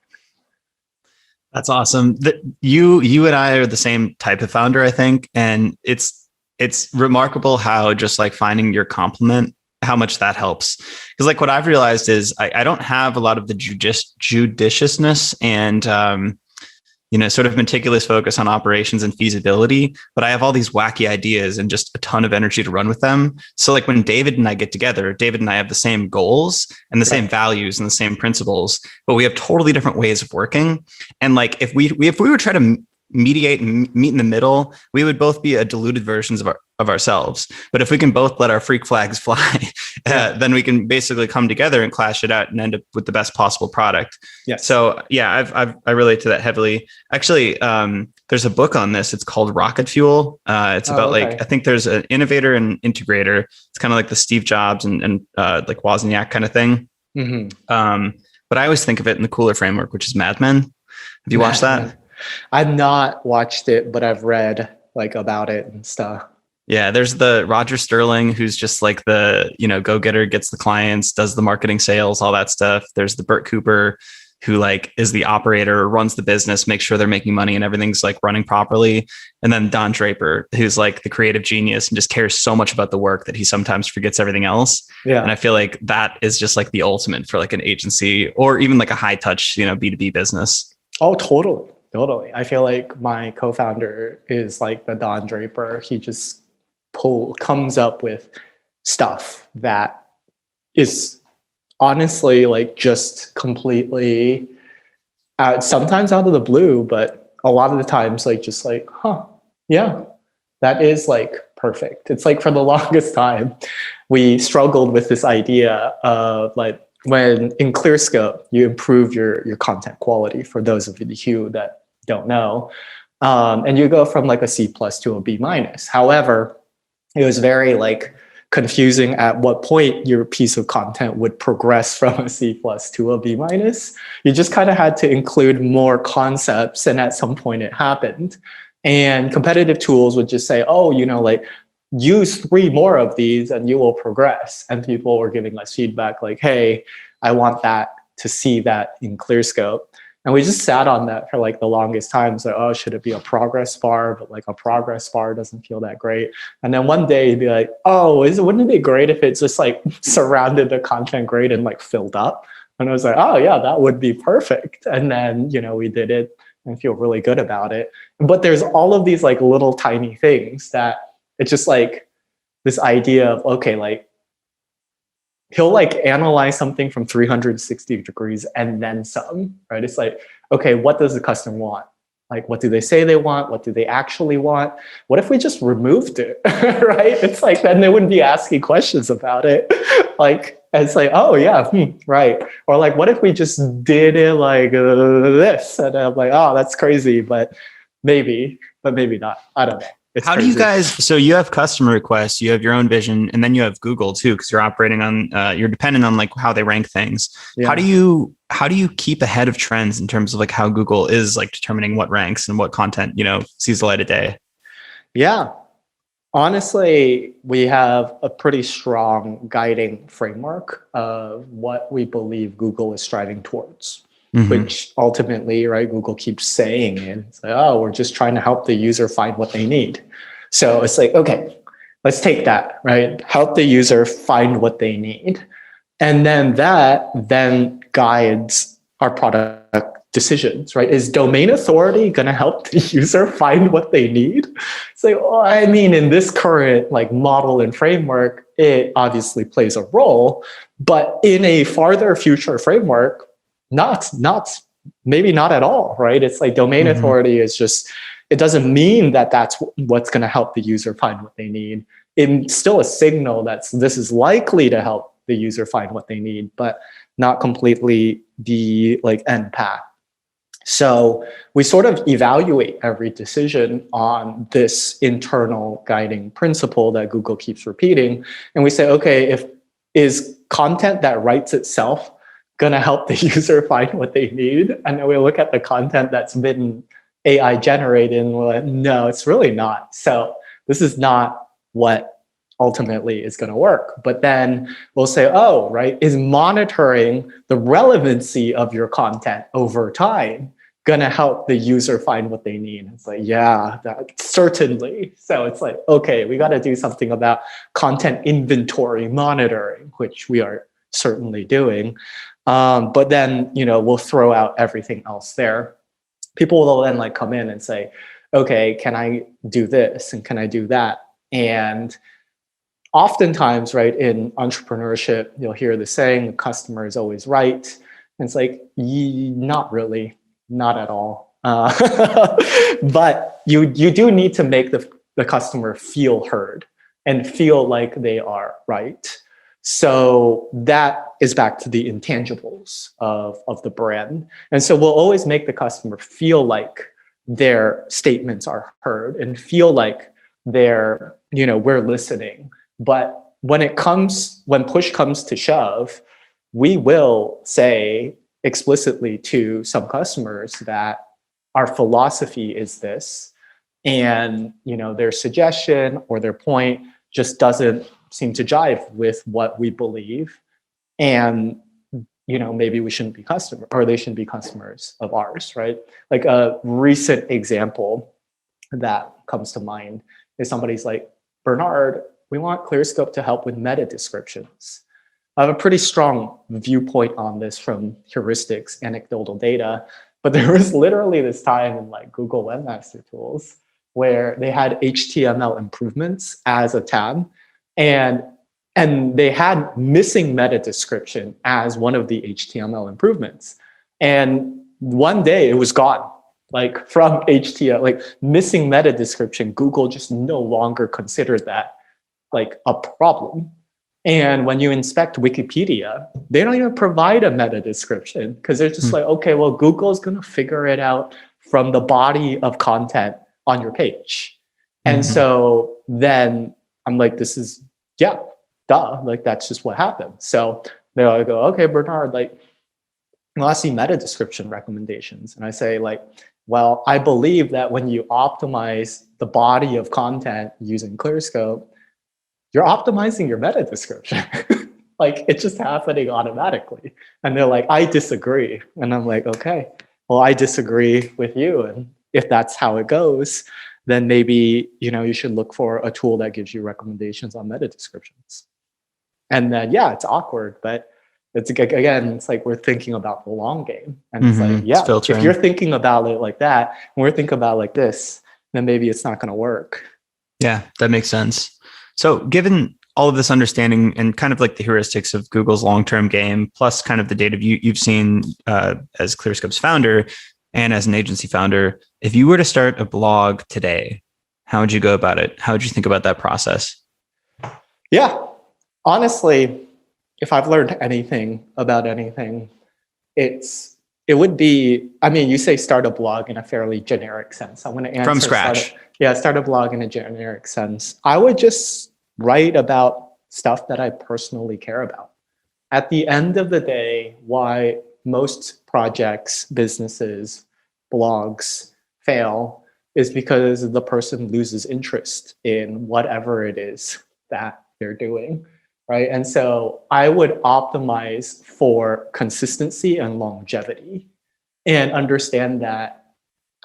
That's awesome. You and I are the same type of founder, I think. And it's remarkable how just like finding your complement, how much that helps. Because like what I've realized is I don't have a lot of the judiciousness and sort of meticulous focus on operations and feasibility, but I have all these wacky ideas and just a ton of energy to run with them. So like when David and I get together, David and I have the same goals and the same values and the same principles, but we have totally different ways of working. And like if we were trying to mediate and meet in the middle, we would both be a diluted versions of ourselves. But if we can both let our freak flags fly, then we can basically come together and clash it out and end up with the best possible product. Yeah. So yeah, I relate to that heavily. Actually, There's a book on this. It's called Rocket Fuel. It's about okay. I think there's an innovator and integrator. It's kind of like the Steve Jobs and like Wozniak kind of thing. But I always think of it in the cooler framework, which is Mad Men. Have you watched that? I've not watched it, but I've read like about it and stuff. Yeah, there's the Roger Sterling, who's just like the, go-getter, gets the clients, does the marketing, sales, all that stuff. There's the Bert Cooper, who like is the operator, runs the business, makes sure they're making money and everything's like running properly. And then Don Draper, who's like the creative genius and just cares so much about the work that he sometimes forgets everything else. Yeah. And I feel like that is just like the ultimate for like an agency or even like a high touch, B2B business. Oh, totally. Totally. I feel like my co-founder is like the Don Draper. He just comes up with stuff that is honestly like just completely sometimes out of the blue, but a lot of the times like just like, yeah, that is like perfect. It's like for the longest time we struggled with this idea of like when in Clearscope you improve your content quality, for those of you that don't know, and you go from like a C+ to a B-. However, it was very like confusing at what point your piece of content would progress from a C+ to a B-. You just kind of had to include more concepts, and at some point it happened. And competitive tools would just say, oh, like use 3 more of these and you will progress. And people were giving us feedback like, hey, I want that to see that in Clearscope. And we just sat on that for like the longest time. So, oh, should it be a progress bar? But like a progress bar doesn't feel that great. And then one day you'd be like, oh, wouldn't it be great if it's just like surrounded the content grid and like filled up? And I was like, oh yeah, that would be perfect. And then, we did it and feel really good about it. But there's all of these like little tiny things that it's just like this idea of, okay, like he'll like analyze something from 360 degrees and then some, right? It's like, okay, what does the customer want? Like, what do they say they want? What do they actually want? What if we just removed it, right? It's like, then they wouldn't be asking questions about it. Like, it's like, oh yeah, right. Or like, what if we just did it like this? And I'm like, oh, that's crazy, but maybe not. I don't know. How do you guys, so you have customer requests, you have your own vision, and then you have Google too, because you're operating on, you're dependent on like how they rank things. Yeah. How do you keep ahead of trends in terms of like how Google is like determining what ranks and what content, sees the light of day? Yeah. Honestly, we have a pretty strong guiding framework of what we believe Google is striving towards. Mm-hmm. Which ultimately, right, Google keeps saying it. It's like, oh, we're just trying to help the user find what they need. So it's like, okay, let's take that, right? Help the user find what they need. And then that then guides our product decisions, right? Is domain authority going to help the user find what they need? It's like, well, I mean, in this current like model and framework, it obviously plays a role, but in a farther future framework, maybe not at all, right? It's like domain authority is just, it doesn't mean that that's what's going to help the user find what they need. It's still a signal that this is likely to help the user find what they need, but not completely the like end path. So we sort of evaluate every decision on this internal guiding principle that Google keeps repeating. And we say, okay, is content that writes itself going to help the user find what they need? And then we look at the content that's been AI generated and we're like, no, it's really not. So this is not what ultimately is going to work. But then we'll say, oh, right, is monitoring the relevancy of your content over time going to help the user find what they need? It's like, yeah, certainly. So it's like, okay, we got to do something about content inventory monitoring, which we are certainly doing. But then, we'll throw out everything else there. People will then like come in and say, okay, can I do this? And can I do that? And oftentimes, right, in entrepreneurship, you'll hear the saying, the customer is always right. And it's like, not really, not at all. But you do need to make the customer feel heard and feel like they are right. So that is back to the intangibles of the brand. And so we'll always make the customer feel like their statements are heard and feel like they're, we're listening. But when push comes to shove, we will say explicitly to some customers that our philosophy is this, and their suggestion or their point just doesn't seem to jive with what we believe, and maybe we shouldn't be customers, or they shouldn't be customers of ours, right? Like a recent example that comes to mind is somebody's like, Bernard, we want Clearscope to help with meta descriptions. I have a pretty strong viewpoint on this from heuristics, anecdotal data, but there was literally this time in like Google Webmaster Tools where they had HTML improvements as a tab, and they had missing meta description as one of the HTML improvements. And one day it was gone, like from HTML, like missing meta description. Google just no longer considered that like a problem. And when you inspect Wikipedia, they don't even provide a meta description because they're just like, okay, well, Google's going to figure it out from the body of content on your page. And so then I'm like, this is, duh, like that's just what happened. So they'll go, okay, Bernard, like, well, I see meta description recommendations. And I say like, well, I believe that when you optimize the body of content using Clearscope, you're optimizing your meta description. Like it's just happening automatically. And they're like, I disagree. And I'm like, okay, well, I disagree with you. And if that's how it goes, then maybe, you should look for a tool that gives you recommendations on meta descriptions. And then, it's awkward, but it's like we're thinking about the long game. And it's like, if you're thinking about it like that, and we're thinking about it like this, then maybe it's not going to work. Yeah, that makes sense. So given all of this understanding and kind of like the heuristics of Google's long-term game, plus kind of the data you've seen as Clearscope's founder and as an agency founder, if you were to start a blog today, how would you go about it? How would you think about that process? Yeah, honestly, if I've learned anything about anything, it would be, you say start a blog in a fairly generic sense. I'm going to answer from scratch. Start a blog in a generic sense. I would just write about stuff that I personally care about. At the end of the day, why most projects, businesses, blogs fail is because the person loses interest in whatever it is that they're doing, right? And so I would optimize for consistency and longevity and understand that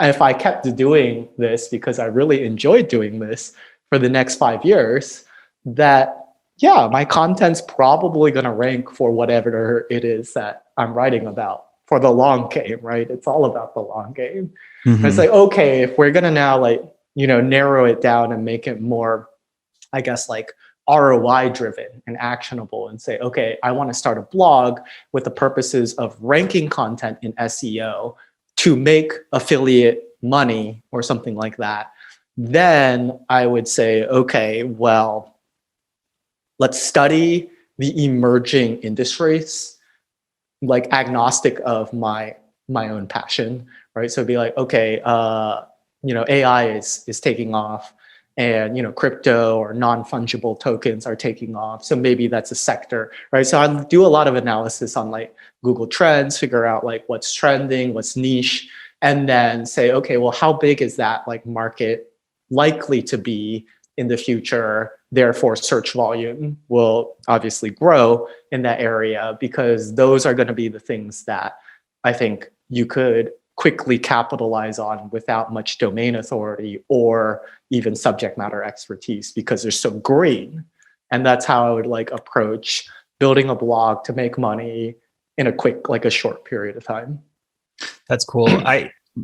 if I kept doing this because I really enjoyed doing this for the next 5 years, that, my content's probably going to rank for whatever it is that I'm writing about for the long game, right? It's all about the long game. It's like, okay, if we're going to now narrow it down and make it more, I guess, like ROI driven and actionable and say, okay, I want to start a blog with the purposes of ranking content in SEO to make affiliate money or something like that, then I would say, okay, well, let's study the emerging industries, like agnostic of my own passion, right? So it'd be like, okay, AI is taking off, and crypto or non-fungible tokens are taking off. So maybe that's a sector, right? So I do a lot of analysis on like Google Trends, figure out like what's trending, what's niche, and then say, okay, well, how big is that like market likely to be in the future? Therefore, search volume will obviously grow in that area because those are going to be the things that I think you could quickly capitalize on without much domain authority or even subject matter expertise because they're so green. And that's how I would like approach building a blog to make money in a short period of time. That's cool.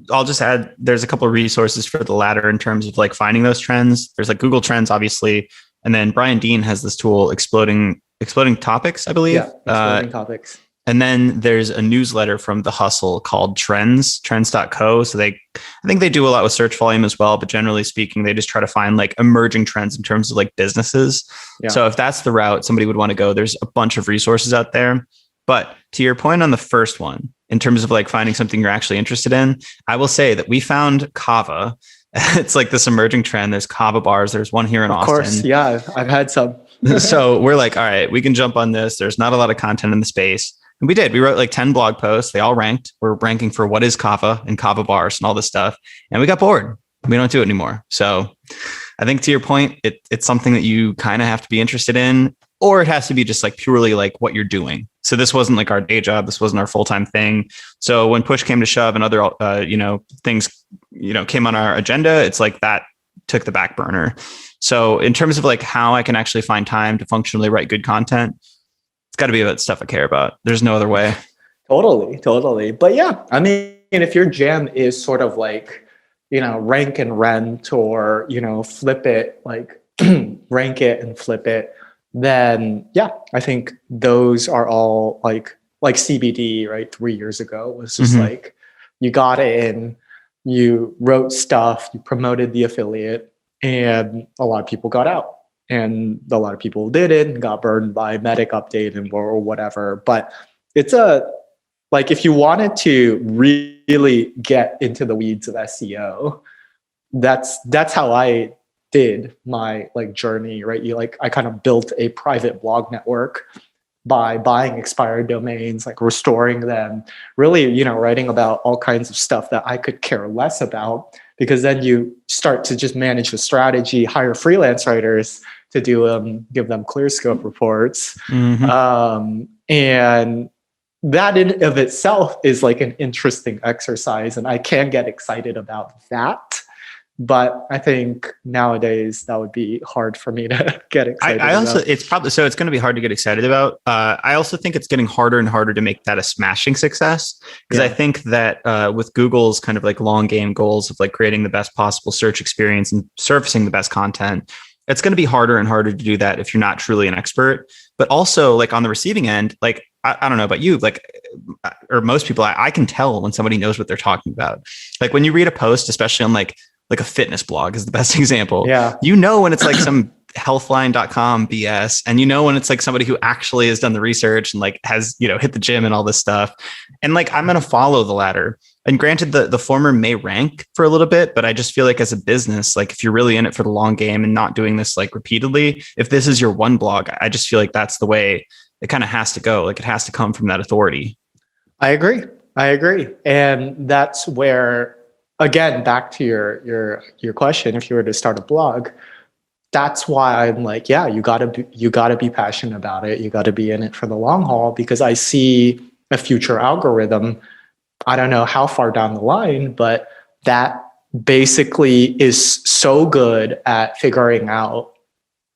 I'll just add, there's a couple of resources for the latter in terms of like finding those trends. There's like Google Trends, obviously. And then Brian Dean has this tool, Exploding Topics, I believe. Yeah, Exploding Topics. And then there's a newsletter from The Hustle called trends.co. So I think they do a lot with search volume as well, but generally speaking, they just try to find like emerging trends in terms of like businesses. Yeah. So if that's the route somebody would want to go, there's a bunch of resources out there. But to your point on the first one, in terms of like finding something you're actually interested in, I will say that we found kava. It's like this emerging trend. There's kava bars. There's one here in Austin. Of course, yeah, I've had some. So we're like, all right, we can jump on this. There's not a lot of content in the space. And we did. We wrote like 10 blog posts. They all ranked. We're ranking for what is kava and kava bars and all this stuff. And we got bored. We don't do it anymore. So I think to your point, it's something that you kind of have to be interested in, or it has to be just like purely like what you're doing. So this wasn't like our day job. This wasn't our full-time thing. So when push came to shove and other, things, came on our agenda, it's like that took the back burner. So in terms of like how I can actually find time to functionally write good content, it's got to be about stuff I care about. There's no other way. Totally. But yeah, I mean, if your jam is sort of like, rank and rent, or, flip it, like rank it and flip it, then yeah, I think those are all like CBD, right? 3 years ago was just like, you got in, you wrote stuff, you promoted the affiliate, and a lot of people got out, and a lot of people didn't, got burned by Medic update and or whatever. But it's if you wanted to really get into the weeds of SEO, that's how I did my journey, right? I kind of built a private blog network by buying expired domains, restoring them, really, writing about all kinds of stuff that I could care less about, because then you start to just manage the strategy, hire freelance writers to do give them Clearscope reports. And that in of itself is like an interesting exercise, and I can get excited about that. But I think nowadays that would be hard for me to get excited about. It's going to be hard to get excited about. I also think it's getting harder and harder to make that a smashing success, because I think that with Google's kind of like long game goals of like creating the best possible search experience and surfacing the best content, it's going to be harder and harder to do that if you're not truly an expert. But also like on the receiving end, like, I don't know about you, or most people, I can tell when somebody knows what they're talking about. Like when you read a post, especially on like a fitness blog is the best example. Yeah. When it's like some healthline.com BS, and when it's like somebody who actually has done the research and like has, hit the gym and all this stuff. And like, I'm going to follow the latter. And granted, the former may rank for a little bit, but I just feel like as a business, like if you're really in it for the long game and not doing this like repeatedly, if this is your one blog, I just feel like that's the way it kind of has to go. Like it has to come from that authority. I agree. And that's where, again, back to your question, if you were to start a blog, that's why I'm like, yeah, you gotta be passionate about it. You gotta be in it for the long haul, because I see a future algorithm. I don't know how far down the line, but that basically is so good at figuring out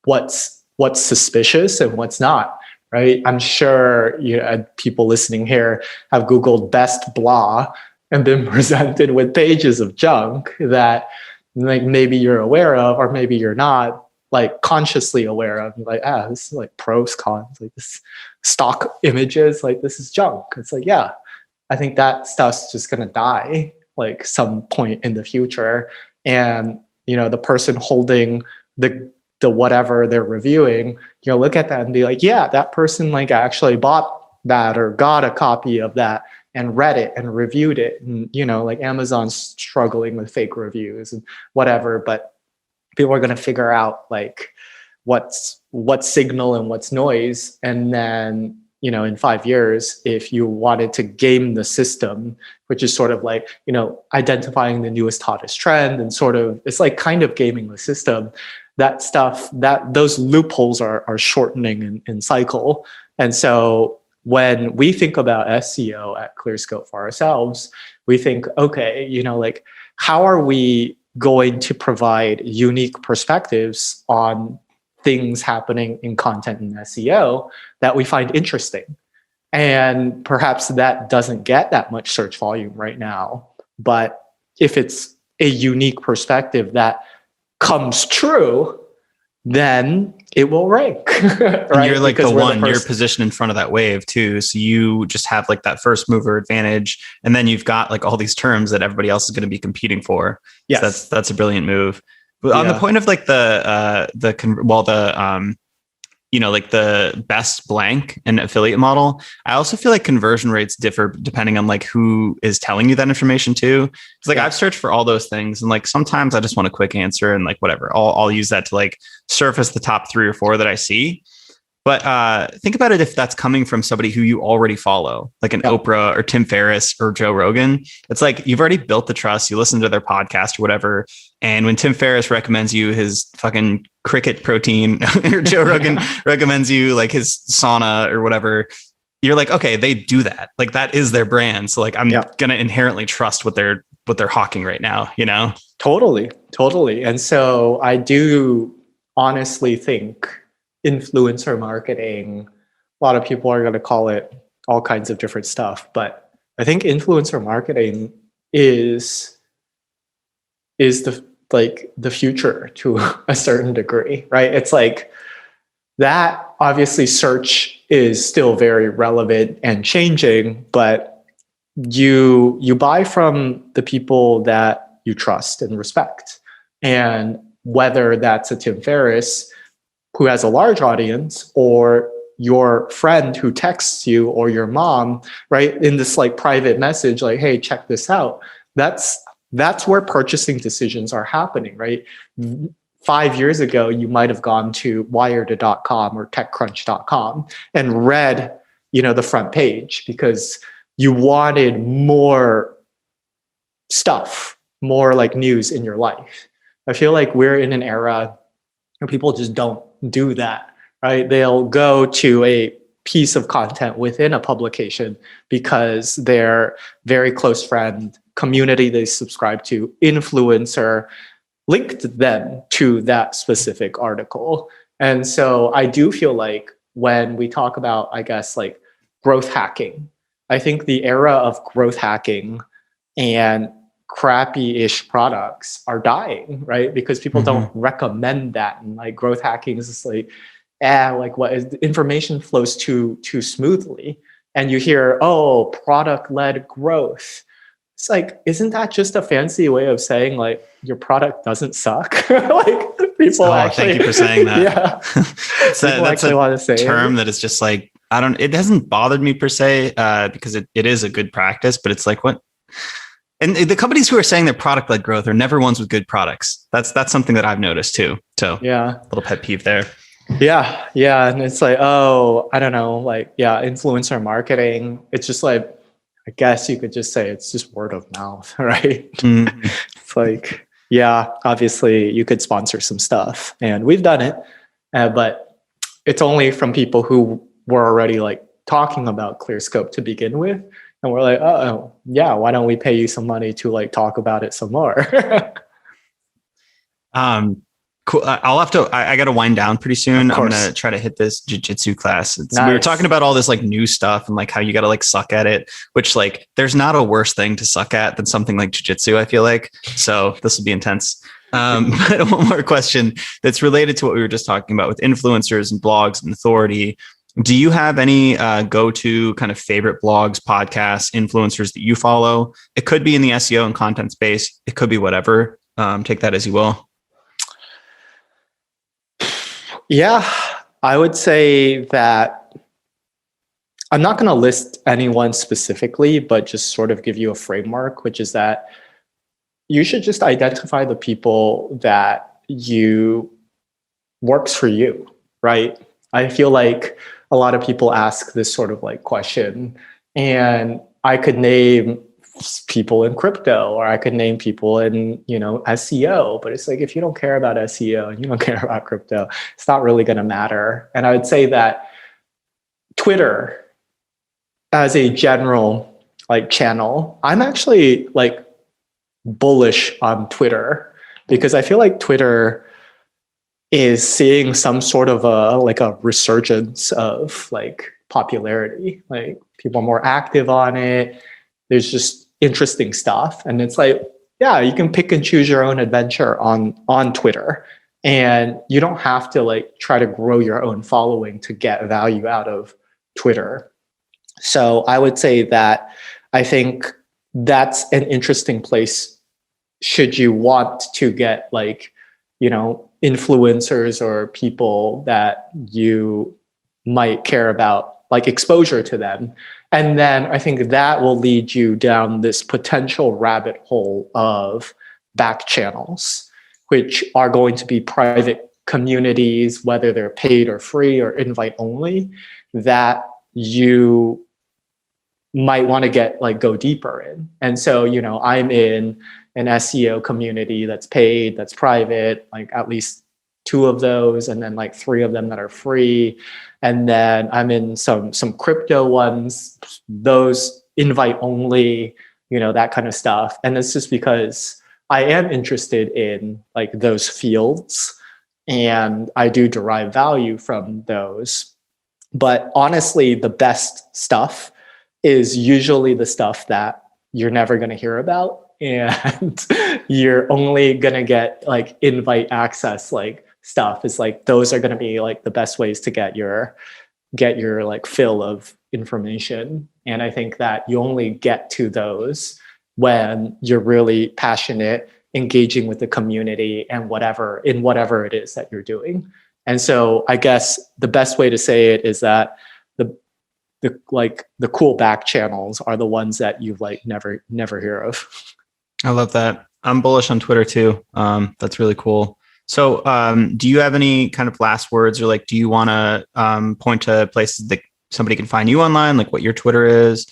what's suspicious and what's not. Right? I'm sure people listening here have Googled best blah and been presented with pages of junk that like maybe you're aware of, or maybe you're not like consciously aware of. You're like, this is like pros, cons, like this stock images, like this is junk. It's like, yeah, I think that stuff's just gonna die like some point in the future. And the person holding the whatever they're reviewing, look at that and be like, yeah, that person like actually bought that or got a copy of that and read it and reviewed it. And, like Amazon's struggling with fake reviews and whatever, but people are going to figure out like what's signal and what's noise. And then, in 5 years, if you wanted to game the system, which is sort of like, identifying the newest, hottest trend, and sort of, it's like kind of gaming the system, that stuff, those loopholes are shortening in cycle. And so when we think about SEO at Clearscope for ourselves, we think, okay, like how are we going to provide unique perspectives on things happening in content and SEO that we find interesting? And perhaps that doesn't get that much search volume right now. But if it's a unique perspective that comes true, then it will rank. Right? And you're like you're positioned in front of that wave too. So you just have like that first mover advantage. And then you've got like all these terms that everybody else is going to be competing for. Yes. So that's a brilliant move. But on the point of like like the best blank and affiliate model. I also feel like conversion rates differ depending on like who is telling you that information too. It's like I've searched for all those things, and like sometimes I just want a quick answer, and like whatever, I'll use that to like surface the top 3 or 4 that I see. But think about it if that's coming from somebody who you already follow, like an Oprah or Tim Ferriss or Joe Rogan. It's like you've already built the trust. You listen to their podcast or whatever. And when Tim Ferriss recommends you his fucking cricket protein or Joe Rogan recommends you like his sauna or whatever, you're like, okay, they do that. Like that is their brand. So like I'm going to inherently trust what they're hawking right now, Totally. And so I do honestly think influencer marketing, a lot of people are going to call it all kinds of different stuff, but I think influencer marketing is the future to a certain degree, right? It's like that. Obviously search is still very relevant and changing, but you buy from the people that you trust and respect. And whether that's a Tim Ferriss who has a large audience, or your friend who texts you, or your mom, right, in this like private message, like, hey, check this out. That's where purchasing decisions are happening, right? 5 years ago, you might have gone to wired.com or techcrunch.com and read, the front page because you wanted more stuff, more like news in your life. I feel like we're in an era where people just don't do that, right? They'll go to a piece of content within a publication because their very close friend, community they subscribe to, influencer, linked them to that specific article. And so I do feel like when we talk about, I guess, like growth hacking, I think the era of growth hacking and crappy-ish products are dying, right? Because people don't recommend that, and like growth hacking is just like, like what is information flows too smoothly, and you hear, oh, product-led growth. It's like, isn't that just a fancy way of saying like your product doesn't suck? Like people actually. Thank you for saying that. Yeah, that's a term that is just like it hasn't bothered me per se because it is a good practice, but it's like what. And the companies who are saying they're product-led growth are never ones with good products. That's something that I've noticed too. So yeah, little pet peeve there. Yeah. And it's like, oh, I don't know, like, influencer marketing. It's just like, I guess you could just say it's just word of mouth, right? It's like, obviously you could sponsor some stuff, and we've done it, but it's only from people who were already like talking about Clearscope to begin with. And we're like, oh, yeah, why don't we pay you some money to like talk about it some more? Cool. I got to wind down pretty soon. I'm going to try to hit this jiu-jitsu class. Nice. We were talking about all this like new stuff and like how you got to like suck at it, which like there's not a worse thing to suck at than something like jiu-jitsu, I feel like. So this will be intense. But one more question that's related to what we were just talking about with influencers and blogs and authority. Do you have any go-to kind of favorite blogs, podcasts, influencers that you follow? It could be in the SEO and content space. It could be whatever. Take that as you will. Yeah, I would say that I'm not going to list anyone specifically, but just sort of give you a framework, which is that you should just identify the people that works for you, right? I feel like a lot of people ask this sort of like question, and I could name people in crypto, or I could name people in, SEO, but it's like, if you don't care about SEO and you don't care about crypto, it's not really going to matter. And I would say that Twitter as a general like channel, I'm actually like bullish on Twitter, because I feel like Twitter is seeing some sort of a resurgence of like popularity. Like people are more active on it. There's just interesting stuff. And it's like, you can pick and choose your own adventure on Twitter. And you don't have to like try to grow your own following to get value out of Twitter. So I would say that I think that's an interesting place should you want to get like, influencers or people that you might care about, like exposure to them. And then I think that will lead you down this potential rabbit hole of back channels, which are going to be private communities, whether they're paid or free or invite only, that you might want to go deeper in. And so, I'm in an SEO community that's paid, that's private, like at least 2 of those, and then like 3 of them that are free. And then I'm in some crypto ones, those invite only, that kind of stuff. And it's just because I am interested in like those fields and I do derive value from those. But honestly, the best stuff is usually the stuff that you're never going to hear about. And you're only going to get like invite access, like stuff is like, those are going to be like the best ways to get your like fill of information. And I think that you only get to those when you're really passionate, engaging with the community and whatever it is that you're doing. And so I guess the best way to say it is that the cool back channels are the ones that you like never hear of. I love that. I'm bullish on Twitter too. That's really cool. So do you have any kind of last words, or like, do you want to point to places that somebody can find you online, like what your Twitter is?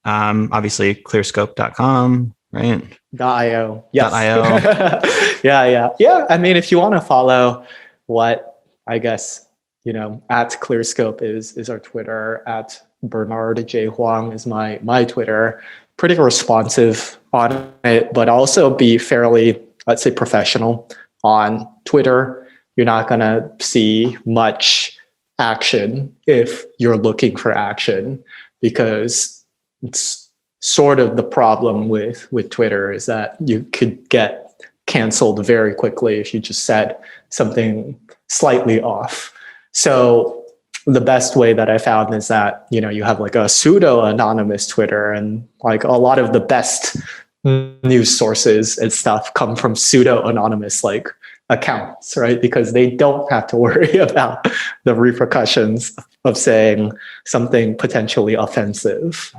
Obviously clearscope.com, right? .io. Yes. .io. Yeah. I mean, if you want to follow what I guess, at Clearscope is our Twitter, at Bernard J. Huang is my Twitter. Pretty responsive on it, but also be fairly, let's say, professional on Twitter. You're not going to see much action if you're looking for action, because it's sort of the problem with Twitter is that you could get canceled very quickly if you just said something slightly off. So the best way that I found is that, you have like a pseudo anonymous Twitter, and like a lot of the best news sources and stuff come from pseudo anonymous like accounts, right? Because they don't have to worry about the repercussions of saying something potentially offensive.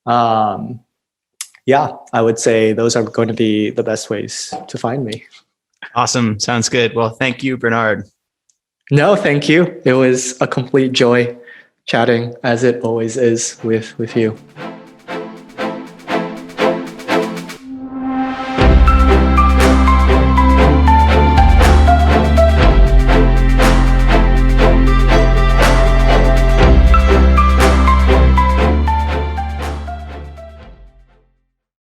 Yeah, I would say those are going to be the best ways to find me. Awesome. Sounds good. Well, thank you, Bernard. No, thank you. It was a complete joy chatting, as it always is with you.